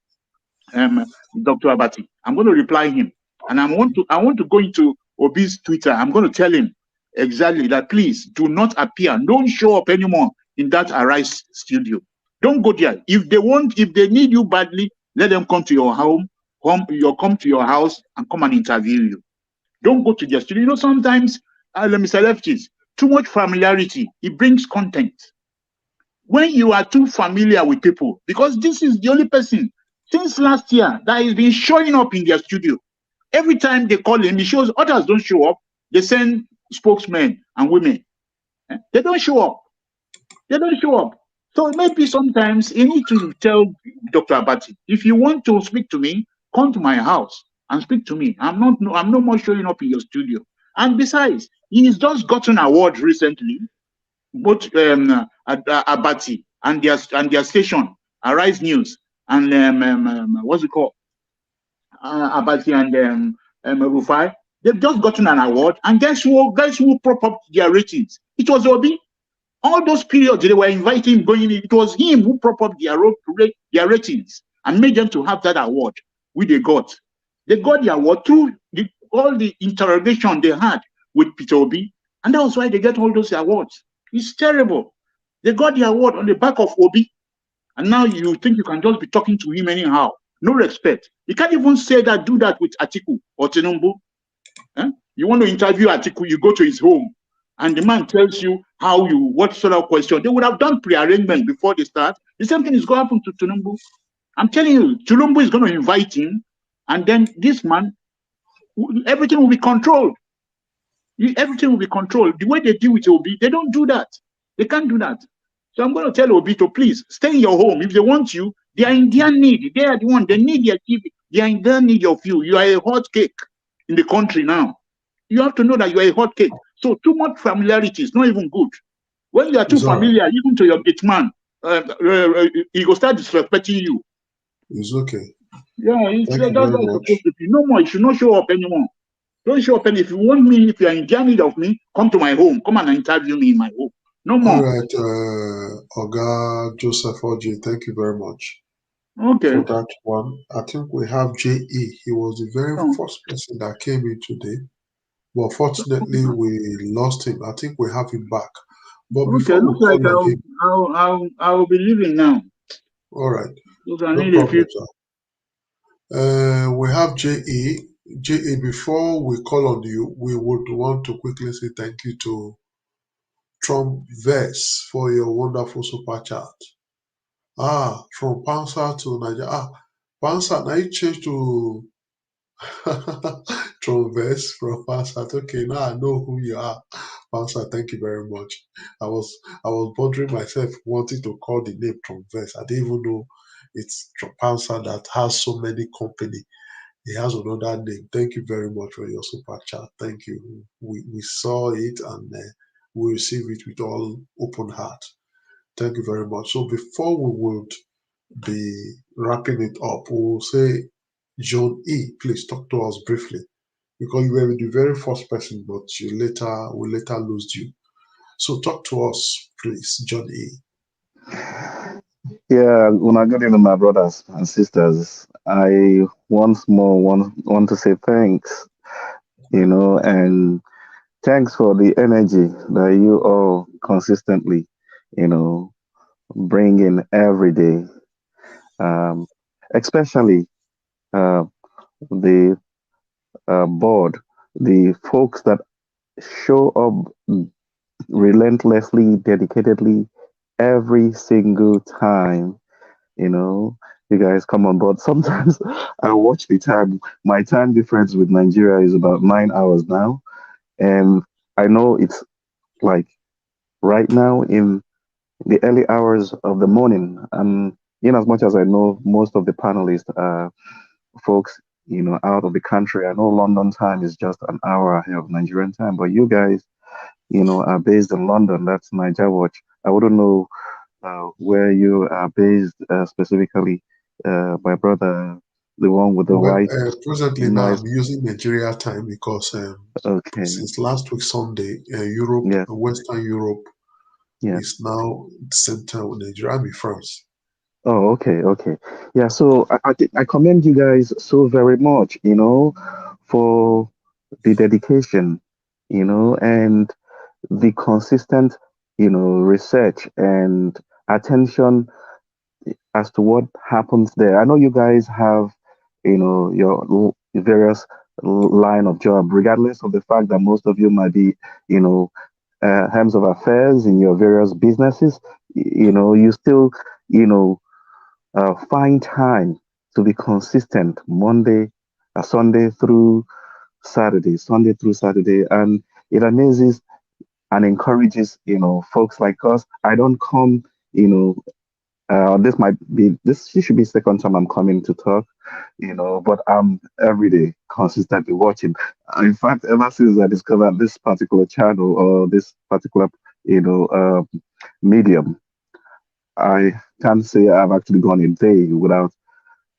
Dr. Abati. I'm going to reply him, and I want to go into Obi's Twitter. I'm going to tell him exactly that. Please do not appear. Don't show up anymore in that Arise studio. Don't go there. If they need you badly, let them come to your home. Come to your house and come and interview you. Don't go to their studio. You know, sometimes, Mr. Lefties, too much familiarity, it brings content. When you are too familiar with people, because this is the only person since last year that has been showing up in their studio. Every time they call him, he shows. Others don't show up. They send spokesmen and women. They don't show up. They don't show up. So maybe sometimes you need to tell Dr. Abati, if you want to speak to me, come to my house and speak to me. I'm no more showing up in your studio. And besides, he's just gotten an award recently, both Abati and their station, Arise News, and what's it called? Abati and Rufai. They've just gotten an award, and guess who prop up their ratings? It was Obi. All those periods they were inviting him going in, it was him who prop up their ratings and made them to have that award, which they got. They got the award through all the interrogation they had with Peter Obi, and that was why they get all those awards. It's terrible. They got the award on the back of Obi, and now you think you can just be talking to him anyhow. No respect. You can't even do that with Atiku or Tinubu. You want to interview Atiku, you go to his home, and the man tells you what sort of question. They would have done pre-arrangement before they start. The same thing is going to happen to Tinubu. I'm telling you, Tinubu is going to invite him, and then this man, everything will be controlled. Everything will be controlled. The way they deal with Obi, they don't do that. They can't do that. So I'm going to tell Obi to please stay in your home. If they want you, They are in their need. They are the one. They need their TV. They are in their need of you. You are a hot cake in the country now. You have to know that you are a hot cake. So too much familiarity is not even good. When you are too familiar, even to your gate man, he will start disrespecting you. It's okay. Yeah, Thank you that's very what it's much. supposed to be. No more. You should not show up anymore. Don't show up. And if you want me, if you are in their need of me, come to my home. Come and interview me in my home. No more. All right, Oga Joseph Oji, thank you very much Okay. for that one. I think we have JE. He was the very first person that came in today. But fortunately, we lost him. I think we have him back. But before Okay, we looks like call on him, I will be leaving now. all right, Because I no need a problem, few. sir. We have JE. JE, before we call on you, we would want to quickly say thank you to Trump Verse for your wonderful super chat. From Pansa to Nigeria. Pansa, now you change to Troverse from Pansat. Okay, now I know who you are. Pansat, thank you very much. I was bothering myself wanting to call the name Troverse. I didn't even know it's Pansat that has so many company. He has another name. Thank you very much for your super chat. Thank you. We saw it and we receive it with all open heart. Thank you very much. So before we would be wrapping it up, we'll say, John E, please talk to us briefly because you were the very first person, but we later lost you. So talk to us, please, John E. Yeah, good evening, my brothers and sisters. I once more want to say thanks, and thanks for the energy that you all consistently, you know, bring in every day. Um, Especially uh, the board, the folks that show up relentlessly, dedicatedly every single time. You know, you guys come on board. Sometimes I watch the time. My time difference with Nigeria is about 9 hours now, and I know it's like right now in the early hours of the morning. And in as much as I know most of the panelists are folks, out of the country, I know London time is just an hour ahead of Nigerian time, but you guys, are based in London. That's Niger Watch. I wouldn't know where you are based specifically, my brother, the one with the Well, white presently now noise. I'm using Nigeria time because Okay. since last week Sunday, Europe, Yes. Western Europe Yes. is now the same time with Nigeria. I'm in France. Oh, okay, okay. Yeah, so I commend you guys so very much, for the dedication, and the consistent, research and attention as to what happens there. I know you guys have, your various line of job, regardless of the fact that most of you might be, hands of affairs in your various businesses. You still, find time to be consistent Sunday through Sunday through Saturday, and it amazes and encourages, folks like us. I don't come, this should be second time I'm coming to talk, but I'm every day consistently watching. In fact, ever since I discovered this particular channel or this particular, medium, I can't say I've actually gone a day without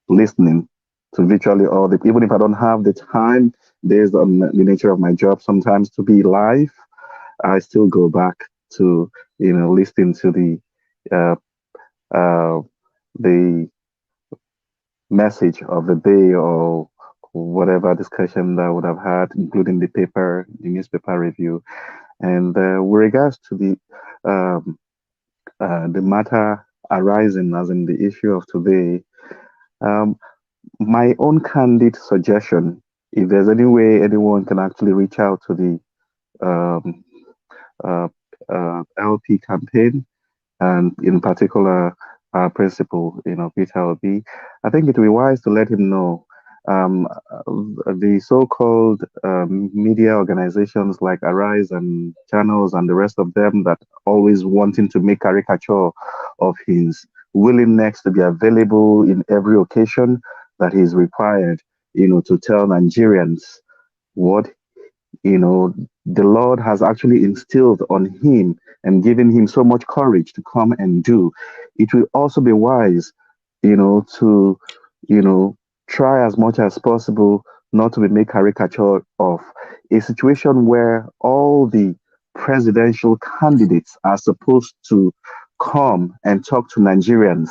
listening to virtually all the, even if I don't have the time based on the nature of my job sometimes to be live, I still go back to, listening to uh, uh, the message of the day or whatever discussion that I would have had, including the newspaper review. And with regards to the matter arising, as in the issue of today, um, my own candid suggestion, if there's any way anyone can actually reach out to the um, uh, LP campaign, and in particular, our principal, Peter Obi, I think it would be wise to let him know the so-called media organizations like Arise and Channels and the rest of them that always wanting to make caricature of his willingness to be available in every occasion that is required, to tell Nigerians what, the Lord has actually instilled on him and given him so much courage to come and do. It will also be wise, to, try as much as possible not to be made caricature of a situation where all the presidential candidates are supposed to come and talk to Nigerians,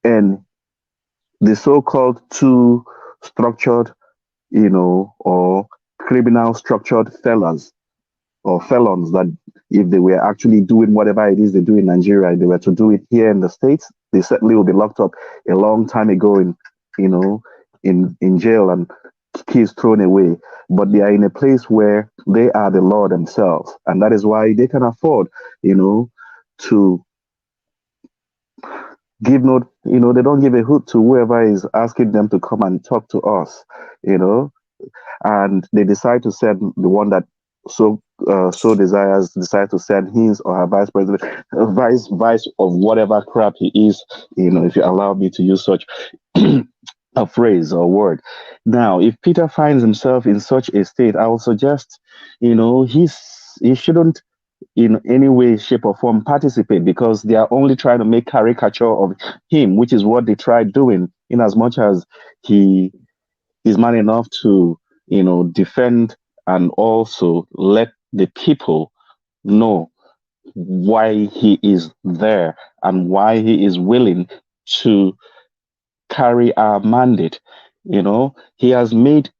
and the so-called two structured, or criminal structured fellas or felons, that if they were actually doing whatever it is they do in Nigeria, if they were to do it here in the States, they certainly would be locked up a long time ago in jail and keys thrown away. But they are in a place where they are the law themselves. And that is why they can afford, to give no, they don't give a hoot to whoever is asking them to come and talk to us, and they decide to send the one that so decide to send his or her vice president, vice of whatever crap he is, if you allow me to use such a phrase or word. Now, if Peter finds himself in such a state, I will suggest, he shouldn't in any way, shape, or form participate, because they are only trying to make caricature of him, which is what they tried doing, in as much as he is man enough to, defend and also let the people know why he is there and why he is willing to carry our mandate. He has made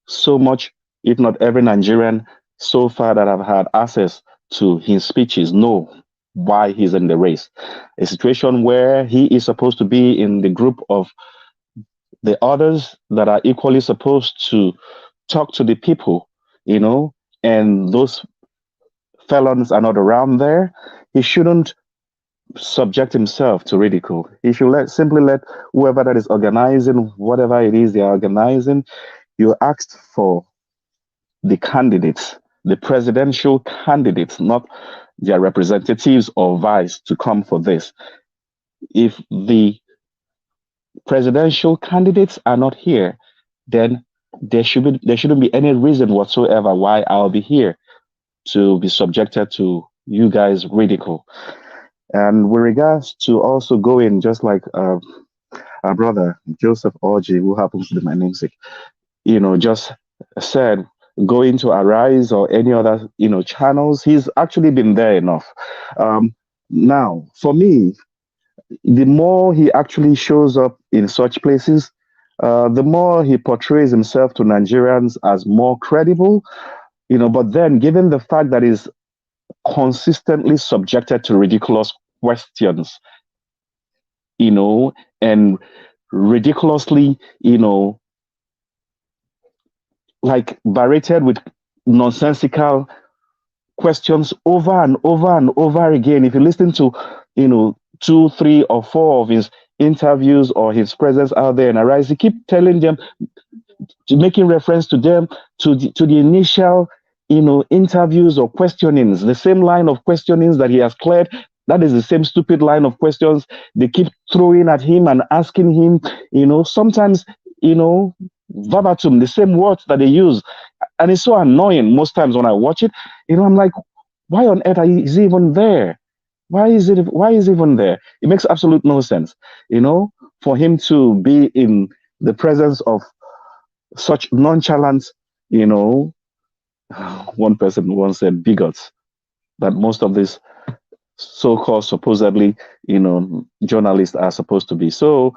so much, if not every Nigerian so far that have had access to his speeches, know why he's in the race. A situation where he is supposed to be in the group of the others that are equally supposed to talk to the people, and those felons are not around there. He shouldn't subject himself to ridicule. He should simply let whoever that is organizing whatever it is they are organizing. You asked for the candidates, the presidential candidates, not their representatives or vice, to come for this. If the presidential candidates are not here, then there shouldn't be any reason whatsoever why I'll be here to be subjected to you guys' ridicule. And with regards to also going, just like our brother Joseph Orji, who happens to be my namesake, just said, going to Arise or any other, channels, he's actually been there enough. Now, for me, the more he actually shows up in such places, the more he portrays himself to Nigerians as more credible, but then given the fact that he's consistently subjected to ridiculous questions, and ridiculously, like berated with nonsensical questions over and over and over again. If you listen to, 2, 3, or 4 of his interviews or his presence out there in Arise, he keep telling them, making reference to them, to the initial, interviews or questionings, the same line of questionings that he has cleared. That is the same stupid line of questions they keep throwing at him and asking him, sometimes, verbatim, the same words that they use. And it's so annoying most times when I watch it. I'm like, why on earth is he even there? Why is he even there? It makes absolute no sense, for him to be in the presence of such nonchalant, one person once said bigots, that most of these so-called supposedly, journalists are supposed to be. So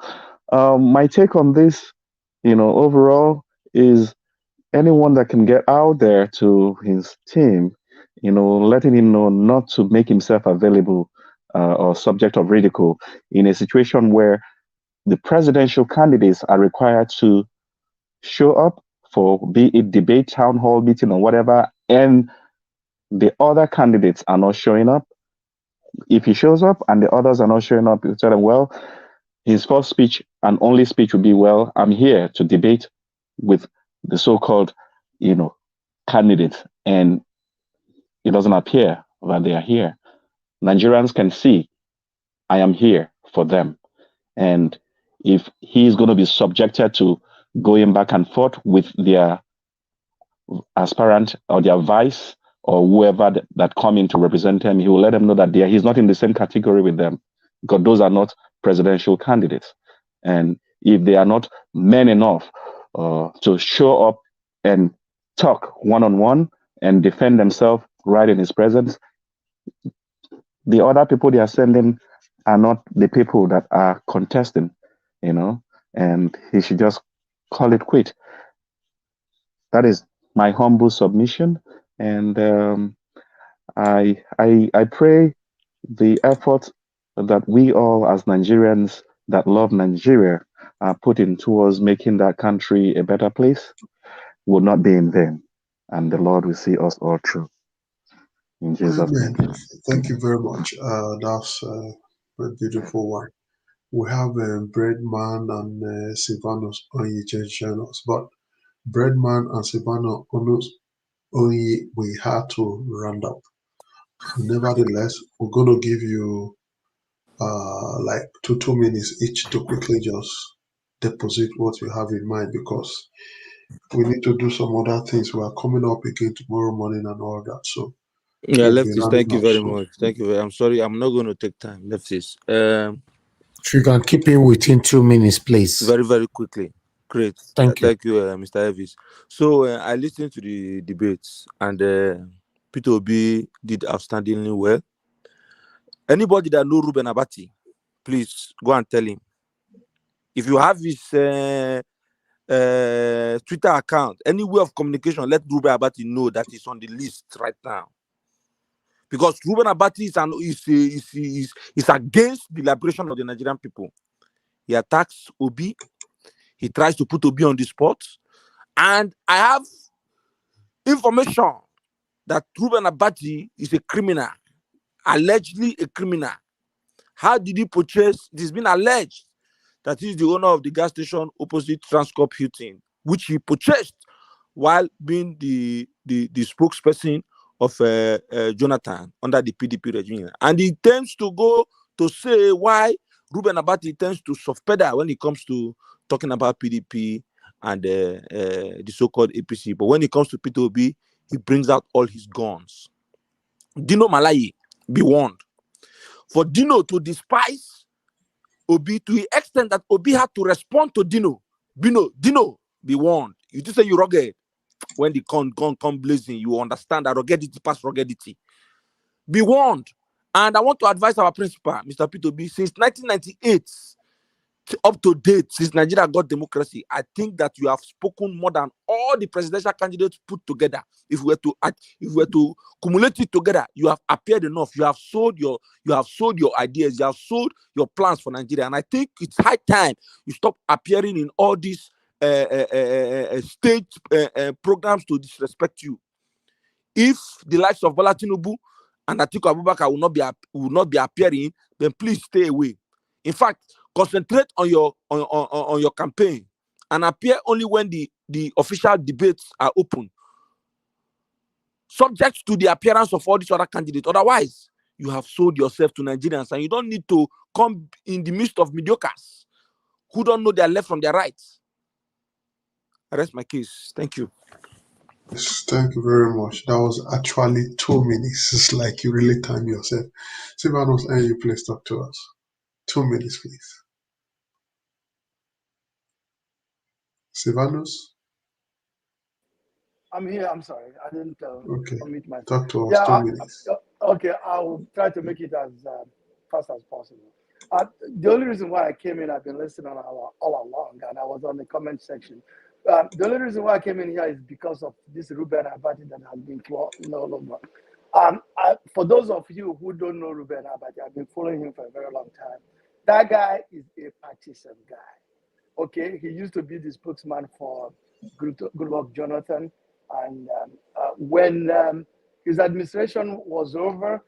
my take on this, overall, is anyone that can get out there to his team, letting him know not to make himself available or subject of ridicule in a situation where the presidential candidates are required to show up for, be it debate, town hall meeting, or whatever, and the other candidates are not showing up. If he shows up and the others are not showing up, you tell him, well, his first speech and only speech would be, well, I'm here to debate with the so-called, candidates, and it doesn't appear that they are here. Nigerians can see I am here for them. And if he's going to be subjected to going back and forth with their aspirant or their vice or whoever that come in to represent him, he will let them know that he's not in the same category with them, because those are not presidential candidates. And if they are not men enough to show up and talk one-on-one and defend themselves right in his presence, the other people they are sending are not the people that are contesting, and he should just call it quit. That is my humble submission. And I pray the effort that we all as Nigerians that love Nigeria are putting towards making that country a better place will not be in vain. And the Lord will see us all through. In Jesus' name. Thank you very much. That's a beautiful one. We have Breadman and Silvanus Onyi just join us. But Breadman and Silvanus Onyi, we had to round up. Nevertheless, we're going to give you like 2 minutes each to quickly just deposit what you have in mind, because we need to do some other things. We are coming up again tomorrow morning and all that. So yeah, Lefties, thank you very much. Thank you very much. I'm sorry, I'm not going to take time. Lefties. You can keep it within 2 minutes, please. Very, very quickly. Great. Thank you. Thank you, Mr. Elvis. So I listened to the debates, and Peter Obi did outstandingly well. Anybody that knows Ruben Abati, please go and tell him. If you have his Twitter account, any way of communication, let Ruben Abati know that he's on the list right now. Because Ruben Abati is against the liberation of the Nigerian people. He attacks Obi. He tries to put Obi on the spot. And I have information that Ruben Abati is a criminal, allegedly a criminal. How did he purchase? It has been alleged that he's the owner of the gas station opposite Transcorp Hilton, which he purchased while being the spokesperson of Jonathan under the PDP regime. And he tends to go to say why Ruben Abati tends to soft pedal when it comes to talking about PDP and the so-called APC. But when it comes to Peter Obi, he brings out all his guns. Dino Malayi, be warned. For Dino to despise Obi to the extent that Obi had to respond to Dino. Dino, be warned. You just say you rugged. When the gun come blazing, you understand that ruggedity past ruggedity. Be warned. And I want to advise our principal, Mr. Peter Obi, since 1998 up to date, since Nigeria got democracy, I think that you have spoken more than all the presidential candidates put together. If we were to cumulate it together, you have appeared enough. You have sold your ideas. You have sold your plans for Nigeria. And I think it's high time you stop appearing in all these state programs to disrespect you. If the likes of Bola Tinubu and Atiku Abubakar will not be appearing, then please stay away. In fact, concentrate on your campaign and appear only when the official debates are open, subject to the appearance of all these other candidates. Otherwise, you have sold yourself to Nigerians, and you don't need to come in the midst of mediocres who don't know their left from their right. I rest my case. Thank you. Yes, thank you very much. That was actually 2 minutes. It's like you really time yourself. Silvanus, and you please talk to us. 2 minutes, please. Silvanus? I'm here. I'm sorry. I didn't unmute myself. Talk to us. 2 minutes. Okay, I'll try to make it as fast as possible. The only reason why I came in, I've been listening all along, and I was on the comment section. The only reason why I came in here is because of this Ruben Abati that has been all over. For those of you who don't know Ruben Abati, I've been following him for a very long time. That guy is a partisan guy. Okay, he used to be the spokesman for Goodluck Jonathan, and when his administration was over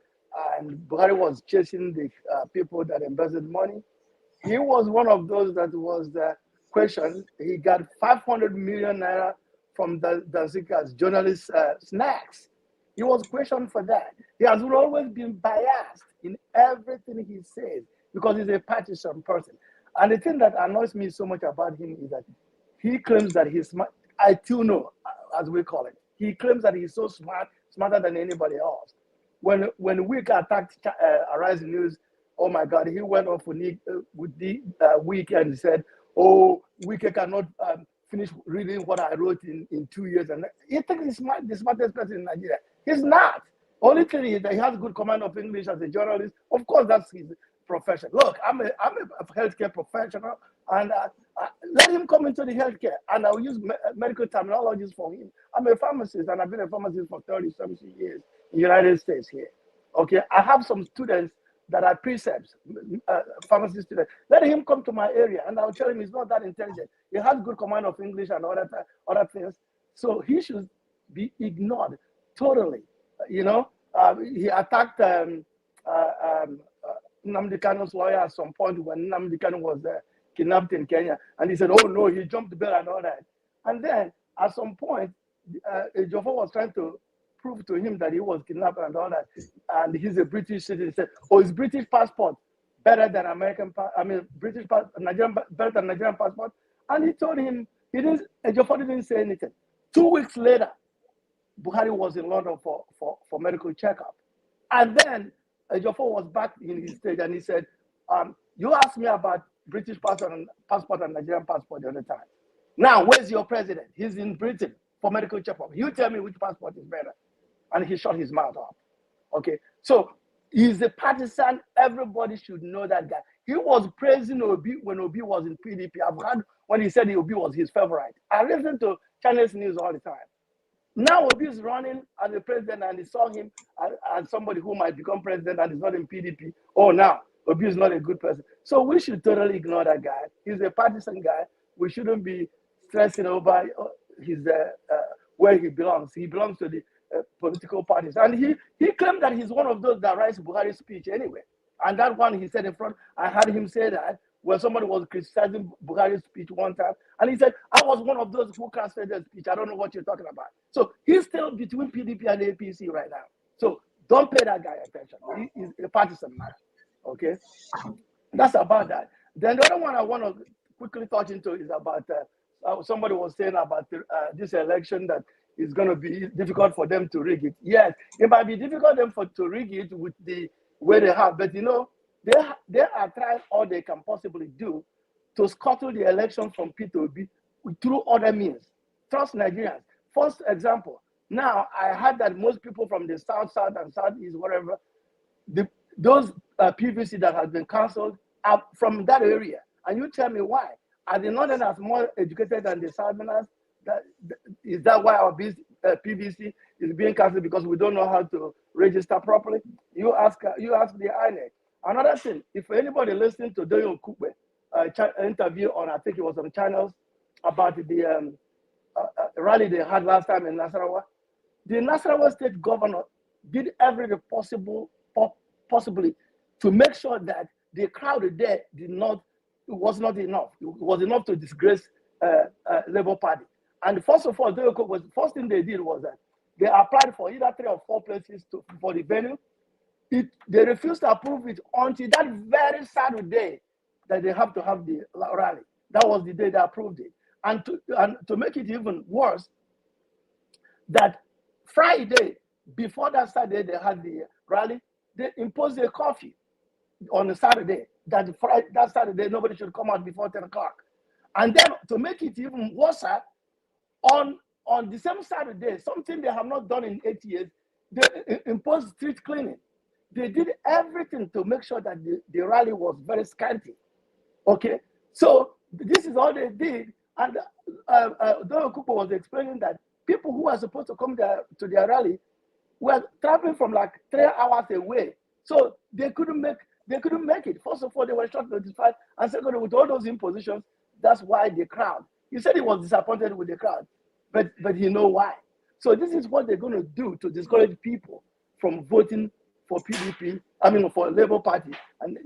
and Buhari was chasing the people that embezzled money, he was one of those that was questioned. He got 500 million naira from Danzika's journalist snacks. He was questioned for that. He has always been biased in everything he says. because he's a partisan person. And the thing that annoys me so much about him is that he claims that he's smart. I too know, as we call it. He claims that he's so smart, smarter than anybody else. When Wick attacked Arise News, oh my God, he went off with the Wick and said, oh, Wick cannot finish reading what I wrote in 2 years. And he thinks he's the smartest person in Nigeria. He's not. Only thing is that he has good command of English as a journalist. Of course, that's his profession. Look, I'm a healthcare professional, and let him come into the healthcare, and I'll use medical terminologies for him. I'm a pharmacist, and I've been a pharmacist for 30-something years in the United States here. Okay, I have some students that are precepts, pharmacy students. Let him come to my area, and I'll tell him he's not that intelligent. He has good command of English and other things, so he should be ignored totally. You know, he attacked Nnamdi Kanu's lawyer at some point when Nnamdi Kanu was kidnapped in Kenya, and he said, "Oh no, he jumped the bail and all that." And then at some point, Ejiofor was trying to prove to him that he was kidnapped and all that, and he's a British citizen. He said, "Oh, his British passport better than Nigerian better than Nigerian passport?" And he told him Ejiofor didn't say anything. 2 weeks later, Buhari was in London for medical checkup, and then Ejiofor was back in his state, and he said, "You asked me about British passport and Nigerian passport the other time. Now, where's your president? He's in Britain for medical checkup. You tell me which passport is better." And he shut his mouth up. Okay, so he's a partisan. Everybody should know that guy. He was praising Obi when Obi was in PDP. I've heard when he said Obi was his favorite. I listen to Chinese news all the time. Now Obi is running as a president, and he saw him as somebody who might become president, and he's not in PDP. Oh, now Obi is not a good person. So we should totally ignore that guy. He's a partisan guy. We shouldn't be stressing over his where he belongs. He belongs to the political parties. And he claimed that he's one of those that writes Buhari's speech anyway. And that one he said in front, I heard him say that when somebody was criticizing Buhari's speech one time, and he said, "I was one of those who translated the speech. I don't know what you're talking about." So he's still between PDP and APC right now. So don't pay that guy attention. He's a partisan man. Okay? That's about that. Then the other one I want to quickly touch into is about somebody was saying about this election that it's going to be difficult for them to rig it. Yes, it might be difficult for them to rig it with the way they have, but you know, they are trying all they can possibly do to scuttle the election from P to B through other means. Trust Nigerians. First example, now I heard that most people from the south and southeast, whatever, those PVC that has been cancelled are from that area. And you tell me why. Are the northerners more educated than the southerners? Is that why our PVC is being cancelled because we don't know how to register properly? You ask the INEC. Another thing, if anybody listening to Doyon Kukwe interview on, I think it was on channels, about the rally they had last time in Nasarawa, the Nasarawa state governor did everything possibly to make sure that the crowd there was not enough. It was enough to disgrace Labour Party. And first of all, the first thing they did was that they applied for either 3 or 4 places for the venue. They refused to approve it until that very Saturday that they have to have the rally. That was the day they approved it. And to make it even worse, that Friday, before that Saturday they had the rally, they imposed a curfew on a Saturday. That Saturday nobody should come out before 10 o'clock. And then to make it even worse, on the same Saturday, something they have not done in 8 years, they imposed street cleaning. They did everything to make sure that the rally was very scanty. Okay, so this is all they did. And Doyon Kukwe was explaining that people who are supposed to come to their rally were traveling from like 3 hours away. So they couldn't make it. First of all, they were short notified, and secondly, with all those impositions, that's why the crowd. He said he was disappointed with the crowd, but he know why. So this is what they're going to do to discourage people from voting for PDP. I mean, for Labour Party, and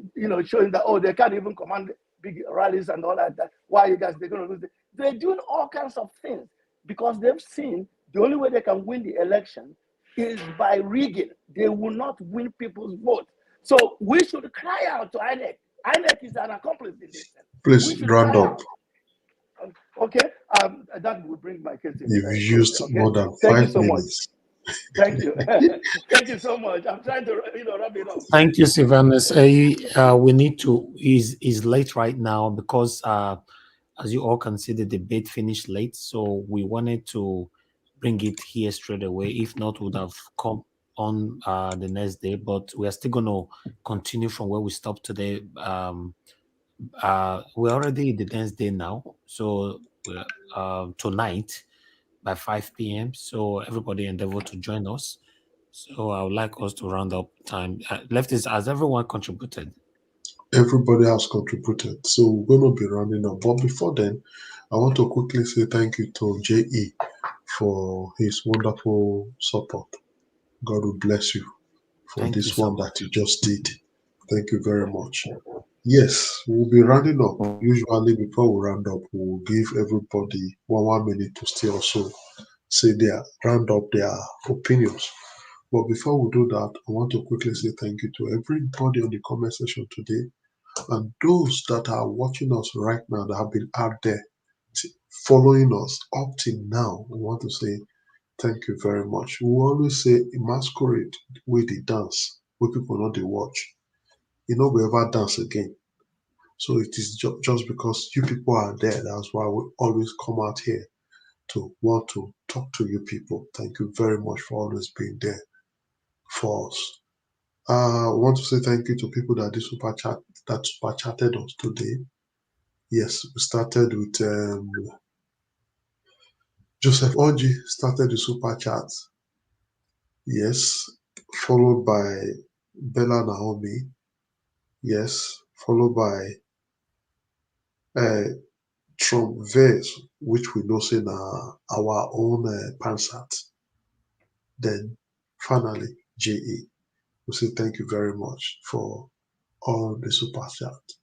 showing that they can't even command big rallies and all that. Why you guys they're going to lose it? They're doing all kinds of things because they've seen the only way they can win the election is by rigging. They will not win people's vote. So we should cry out to INEC. INEC is an accomplice in this. Please round up. Okay, that will bring my case. You've used more than Thank 5 you so minutes. Much. Thank you. Thank you so much. I'm trying to wrap it up. Thank you, Sylvanus. We need to. Is late right now because as you all can see, the debate finished late, so we wanted to bring it here straight away. If not, would have come on the next day. But we are still going to continue from where we stopped today. We're already the next day now, so tonight by 5 p.m. So everybody endeavor to join us. So I would like us to round up time. Leftists, has everyone contributed? Everybody has contributed. So we're going to be rounding up. But before then, I want to quickly say thank you to JE for his wonderful support. God will bless you for Thank this you so one much. that you just did. Thank you very much. Yes, we'll be rounding up. Usually, before we round up, we'll give everybody 1 minute to still also say round up their opinions. But before we do that, I want to quickly say thank you to everybody on the comment section today and those that are watching us right now that have been out there following us up till now. I want to say thank you very much. We always say masquerade with the dance, where people not they watch. You know, we ever dance again. So it is just because you people are there. That's why we always come out here to want to talk to you people. Thank you very much for always being there for us. I want to say thank you to people that did super chatted us today. Yes, we started with Joseph Oji started the super chat. Yes, followed by Bella Naomi. Yes, followed by Trump Vase, which we know say na our own Pansat. Then finally, JE. We say thank you very much for all the super chat.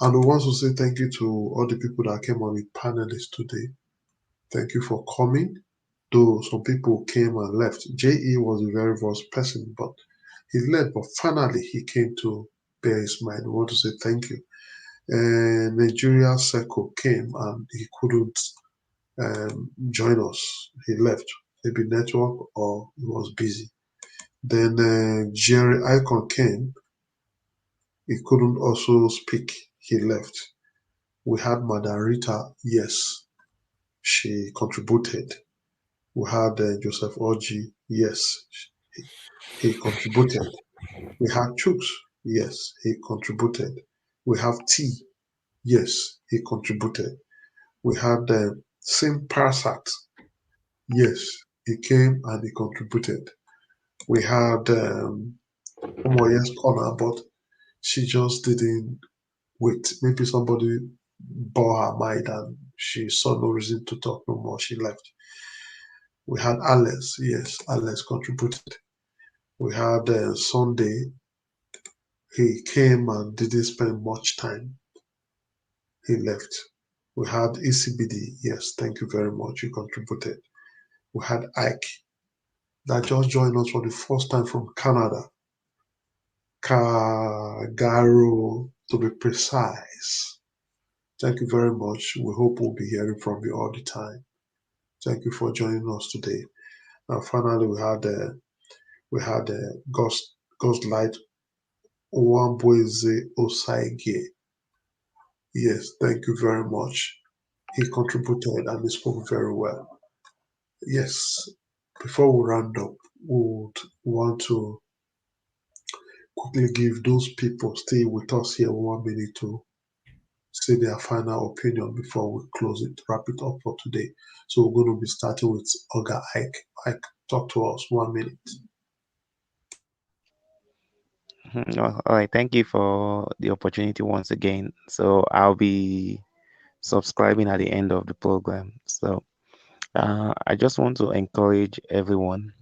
And we want to say thank you to all the people that came on with panelists today. Thank you for coming. Though some people came and left. JE was a very first person, but he left. But finally, he came to bear his mind. We want to say thank you. And Nigeria Seco came and he couldn't join us. He left. Maybe network or he was busy. Then Jerry Icon came. He couldn't also speak. He left. We had Madam Rita. Yes, she contributed. We had Joseph Orji. Yes, he contributed. We had Chooks. Yes, he contributed. We have T. Yes, he contributed. We had Sim Parsat. Yes, he came and he contributed. We had Omoye's Corner, but she just didn't wait. Maybe somebody bore her mind and she saw no reason to talk no more. She left. We had Alex. Yes, Alex contributed. We had Sunday. He came and didn't spend much time. He left. We had ECBD. Yes, thank you very much. You contributed. We had Ike that just joined us for the first time from Canada. Kagaro, to be precise. Thank you very much. We hope we'll be hearing from you all the time. Thank you for joining us today. And finally, we had Ghost Light Wambweze Osaige. Yes, thank you very much. He contributed and he spoke very well. Yes, before we round up, we would want to quickly give those people stay with us here 1 minute to say their final opinion before we close it, wrap it up for today. So we're going to be starting with Oga Ike. Ike, talk to us 1 minute. All right, thank you for the opportunity once again. So I'll be subscribing at the end of the program. So I just want to encourage everyone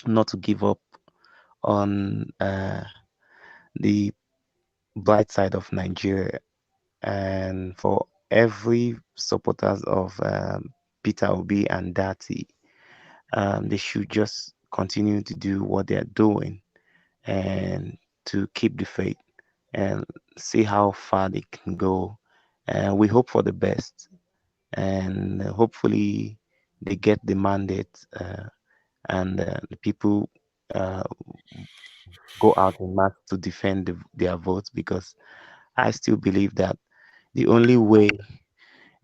not to give up on the bright side of Nigeria, and for every supporters of Peter Obi and Dati, they should just continue to do what they're doing and to keep the faith and see how far they can go. We hope for the best, and hopefully they get the mandate, and the people go out in mass to defend their votes, because I still believe that the only way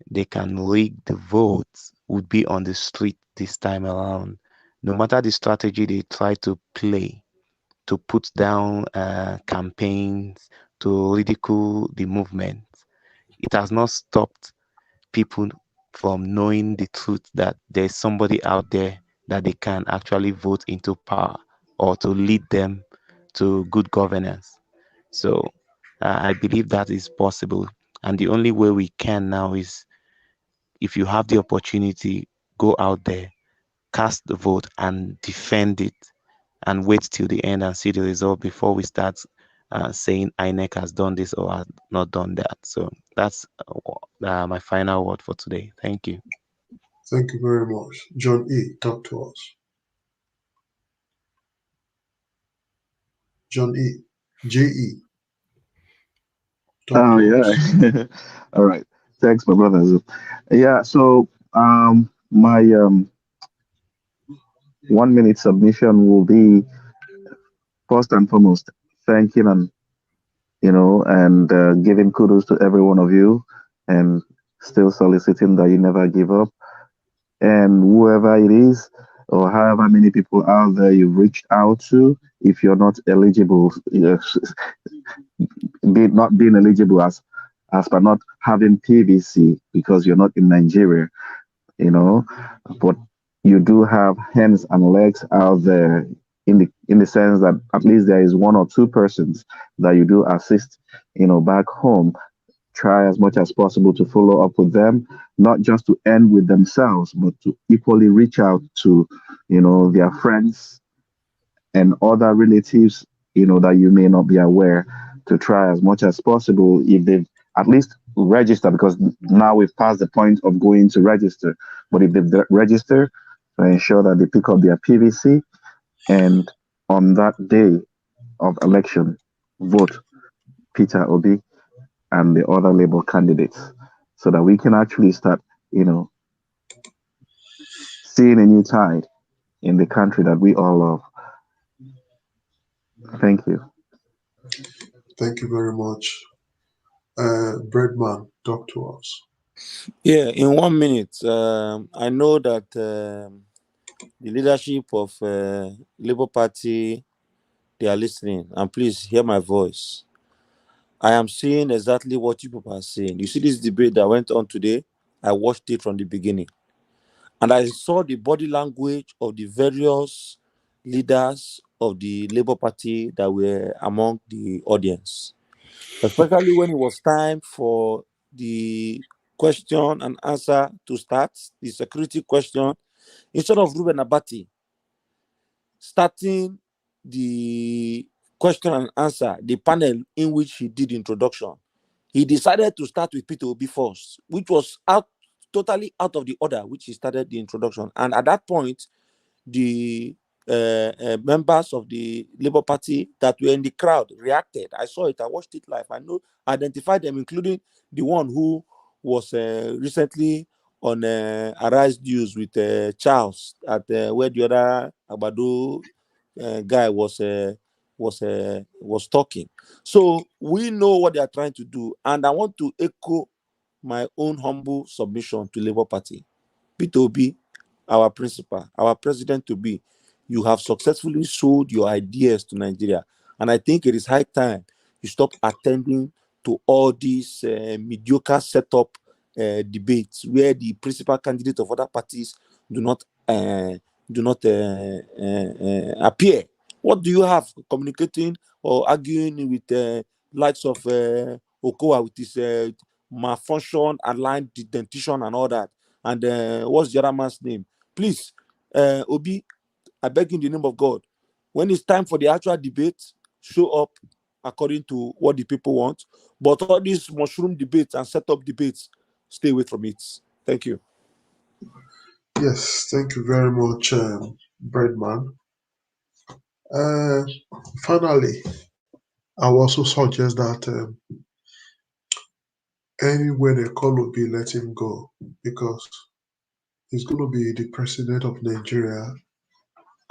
they can rig the votes would be on the street this time around. No matter the strategy they try to play to put down campaigns, to ridicule the movement, it has not stopped people from knowing the truth that there's somebody out there that they can actually vote into power or to lead them to good governance. So I believe that is possible. And the only way we can now is, if you have the opportunity, go out there, cast the vote and defend it, and wait till the end and see the result before we start saying INEC has done this or has not done that. So that's my final word for today. Thank you. Thank you very much. John E., talk to us. John E., J.E., talk Oh to us. yeah. All right. Thanks, my brothers. Yeah. So my 1 minute submission will be, first and foremost, thanking and giving kudos to every one of you, and still soliciting that you never give up. And whoever it is, or however many people out there you've reached out to, if you're not eligible, not being eligible as per not having PVC because you're not in Nigeria, you know, but you do have hands and legs out there, in the sense that at least there is one or two persons that you do assist, back home. Try as much as possible to follow up with them, not just to end with themselves, but to equally reach out to, their friends and other relatives, that you may not be aware, to try as much as possible, if they've at least register, because now we've passed the point of going to register. But if they've registered, to ensure that they pick up their PVC, and on that day of election, vote Peter Obi and the other Labour candidates, so that we can actually start, seeing a new tide in the country that we all love. Thank you. Thank you very much. Breadman, talk to us. Yeah, in 1 minute, I know that the leadership of Labour Party, they are listening, and please hear my voice. I am seeing exactly what you people are saying. You see this debate that went on today? I watched it from the beginning, and I saw the body language of the various leaders of the Labour Party that were among the audience, especially when it was time for the question and answer to start, the security question. Instead of Ruben Abati starting the question and answer, the panel in which he did introduction, he decided to start with Peter Obi first, which was totally out of the order which he started the introduction. And at that point, the members of the Labour Party that were in the crowd reacted. I saw it. I watched it live. I identified them, including the one who was recently on Arise News with Charles at where the other Abado guy was talking. So we know what they are trying to do, and I want to echo my own humble submission to Labour Party. Peter Obi, our principal, our president to be, you have successfully sold your ideas to Nigeria, and I think it is high time you stop attending to all these mediocre setup debates where the principal candidate of other parties do not appear. What do you have communicating or arguing with likes of Okoa with his malfunction, aligned dentition and all that? And what's the other man's name? Please, Obi, I beg in the name of God, when it's time for the actual debate, show up according to what the people want. But all these mushroom debates and setup debates, stay away from it. Thank you. Yes, thank you very much, Breadman. Finally, I will also suggest that anywhere they call will be let him go because he's going to be the president of Nigeria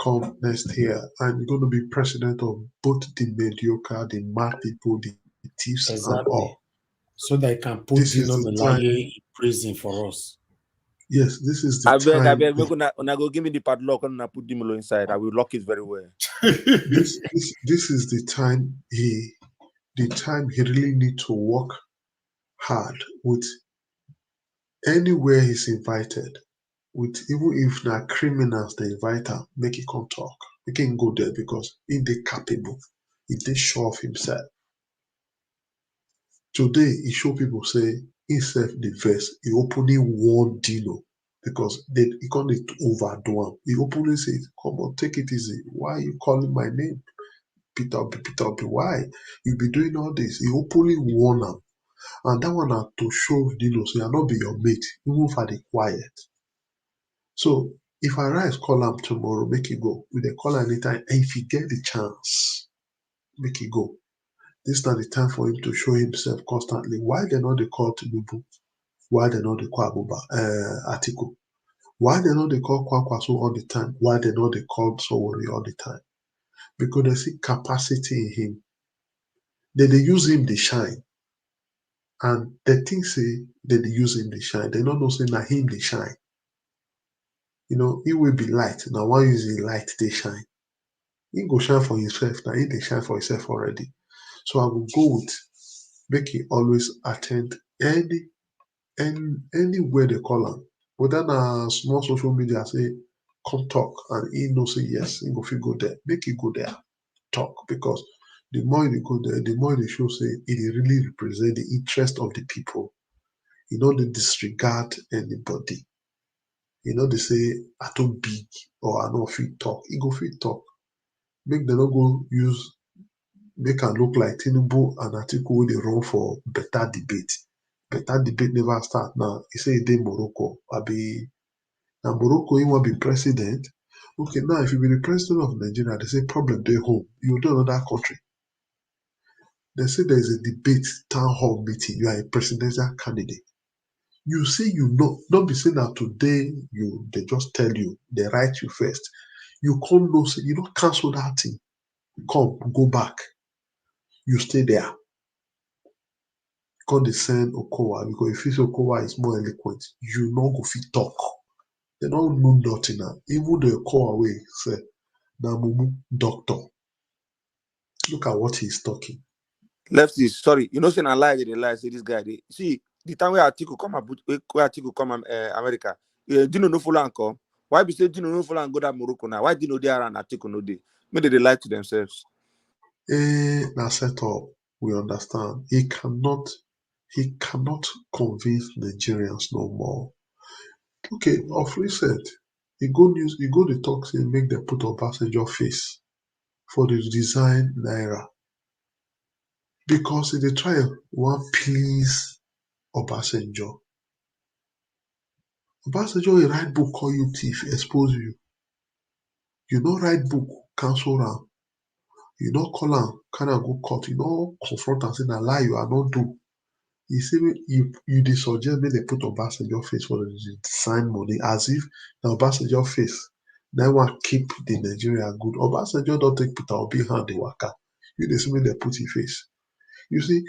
come next year, and he's going to be president of both the mediocre, the mad people, the thieves, and Exactly. all. So they can put This Dino is the time. Melaye in prison for us. Yes, this is the I time. beg, make una go give me the padlock and put Dimolo inside. I will lock it very well. This is the time he really need to work hard with anywhere he's invited. With even if na criminals they invite him, make he come talk. Make him go there because he dey capable. He dey sure of himself. Today he show people say himself the verse. He openly warn Dino because he can't overdo him. He openly say, "Come on, take it easy. Why are you calling my name? Peter Obi, Peter Obi, why? You be doing all this." He openly warn him. And that one na to show Dino say I not be your mate, even for the quiet. So if I rise call him tomorrow, make it go. We dey call anytime. And if he get the chance, make it go. This not the time for him to show himself constantly. Why they not they call Tinubu? Why they not they call Atiku? Why they not they call Kwakwaso all the time? Why they not they call Sowori all the time? Because they see capacity in him. They use him they shine. And they think say that they use him they shine. They don't know say na him they shine. You know, he will be light. Now why use the light they shine? He go shine for himself. Now he they shine for himself already. So I will go with make he always attend anywhere they call him. Whether na small social media say come talk and he know say yes, he go fit go there. Make he go there, talk because the more they go there, the more they show say it really represent the interest of the people. You know they disregard anybody. You know they say I too big or I no fit talk. He go fit talk. Make them not go use make am look like Tinubu and Atiku wey dey run for better debate. Better debate never start now. He say he dey Morocco. Abi na Morocco he wan be president. Okay, now if you be the president of Nigeria, they say problem dey home. You do another country. They say there is a debate town hall meeting. You are a presidential candidate. You say you know, don't be saying that today they just tell you, they write you first. You come know, say you don't cancel that thing. Come, go back. You stay there. Come they send Okowa because if you say Okowa is more eloquent, you no go fit talk. They don't know nothing now. Even the Okowa way say, na mumu doctor. Look at what he's talking. Lefties, sorry, you know, say I lie, they lie, say this guy, they see the time where Atiku come America, Dino no follow and come. Why be say Dino no follow and go to Morocco now? Why Dino there and Atiku no day? Maybe they lie to themselves. Now set up, we understand. He cannot convince Nigerians no more. Okay, of recent, he go the talk say make them put Obasanjo face for the design naira. Because if they try one please Obasanjo. Obasanjo he write book call you thief, expose you. You don't write book, cancel am. You don't call am, kind of go court, you don't confront and say na lie you are not do. You see, you dey suggest make they put Obasanjo face for the design money as if na Obasanjo face. Then one keep the Nigeria good. Obasanjo don't take Peter Obi hand the waka. You dey see make they put his face. You see,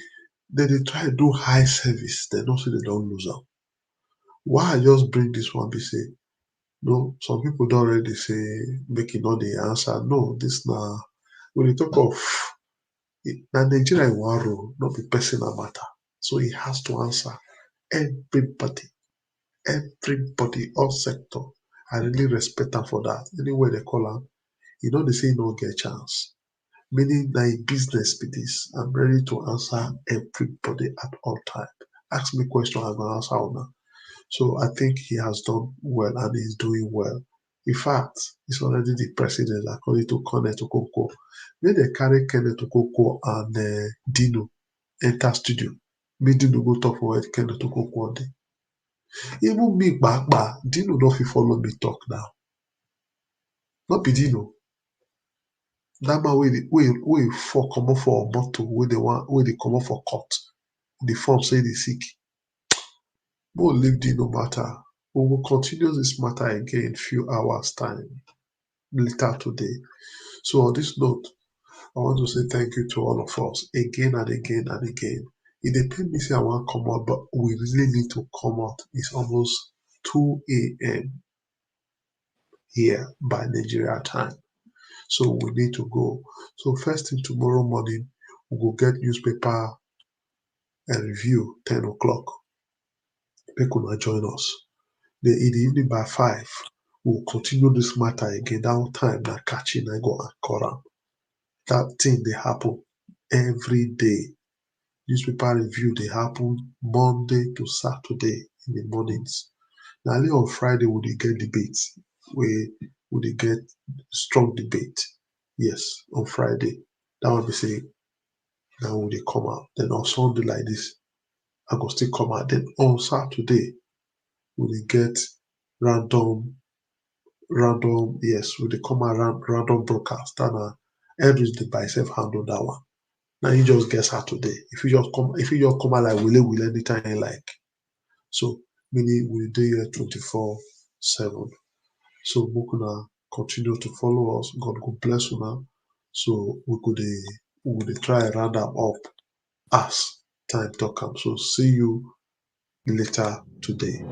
they try to do high service. They don't say they don't lose am. Why I just bring this one be say, no, some people don't already say make it not the answer. No, this now when you talk of now Nigeria in one role, not be personal matter. So he has to answer everybody, all sector. I really respect them for that. Anywhere they call him, you know they say no get chance. Meaning that in business with this, I'm ready to answer everybody at all time. Ask me question, I'm gonna answer now. So I think he has done well and he's doing well. In fact, he's already the president according to Kenneth Okoko. When they carry Kenneth Okoko and Dino enter studio, me Dino go talk for what Kenneth Okoko one day. Even me back, Dino don't fit follow me talk now. Not be Dino. that man we for come up for a bottle where they come up for court. The form say they sick. We'll leave the no matter. We will continue this matter again few hours time later today. So on this note, I want to say thank you to all of us again and again and again. It depends me say I want to come out, but we really need to come out. It's almost 2 a.m. here by Nigeria time. So we need to go. So first thing tomorrow morning, we will get newspaper and review 10 o'clock. People will join us. Then in the evening by 5, we'll continue this matter again. That time that catching I go and call. That thing they happen every day. Newspaper review they happen Monday to Saturday in the mornings. Now on Friday we dey get debates. We dey get strong debate. Yes, on Friday. That one be say now we dey come out. Then on Sunday like this, I go still come out. Then on Saturday, we dey get random, yes, we dey come out random broadcast. And Edris dey by self handle that one. Now you just get Saturday. If you just come out like will anytime you like. So meaning we do here 24/7. So we gonna continue to follow us. God go bless you now. So we could try and round up as time to come. So see you later today.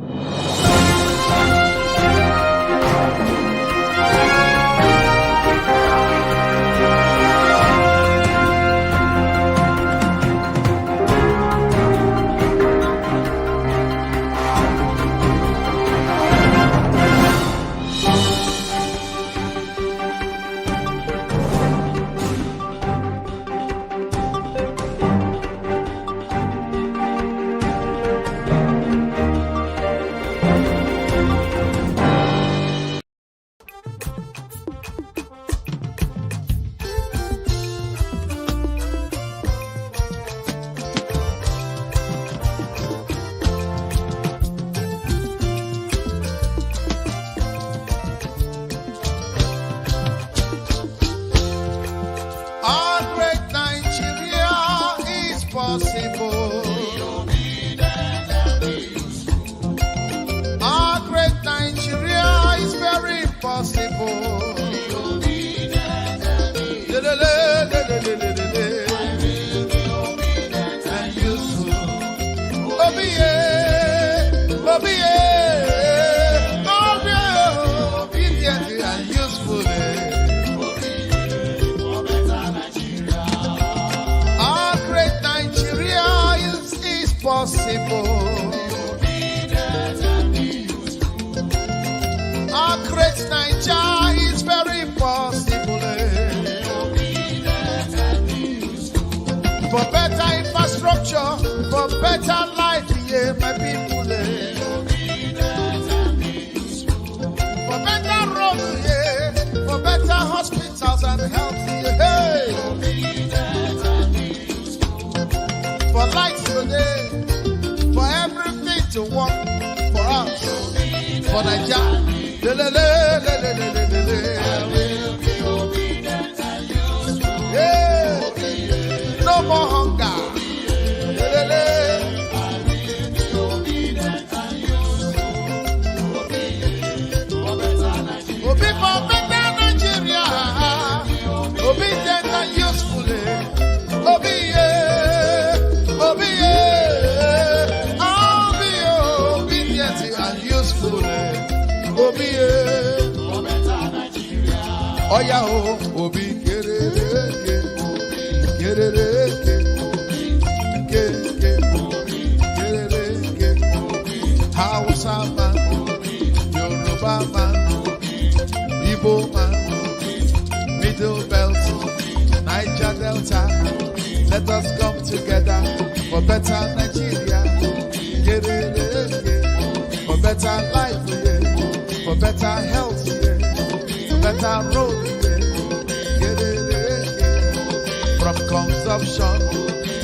From consumption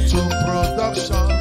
to production.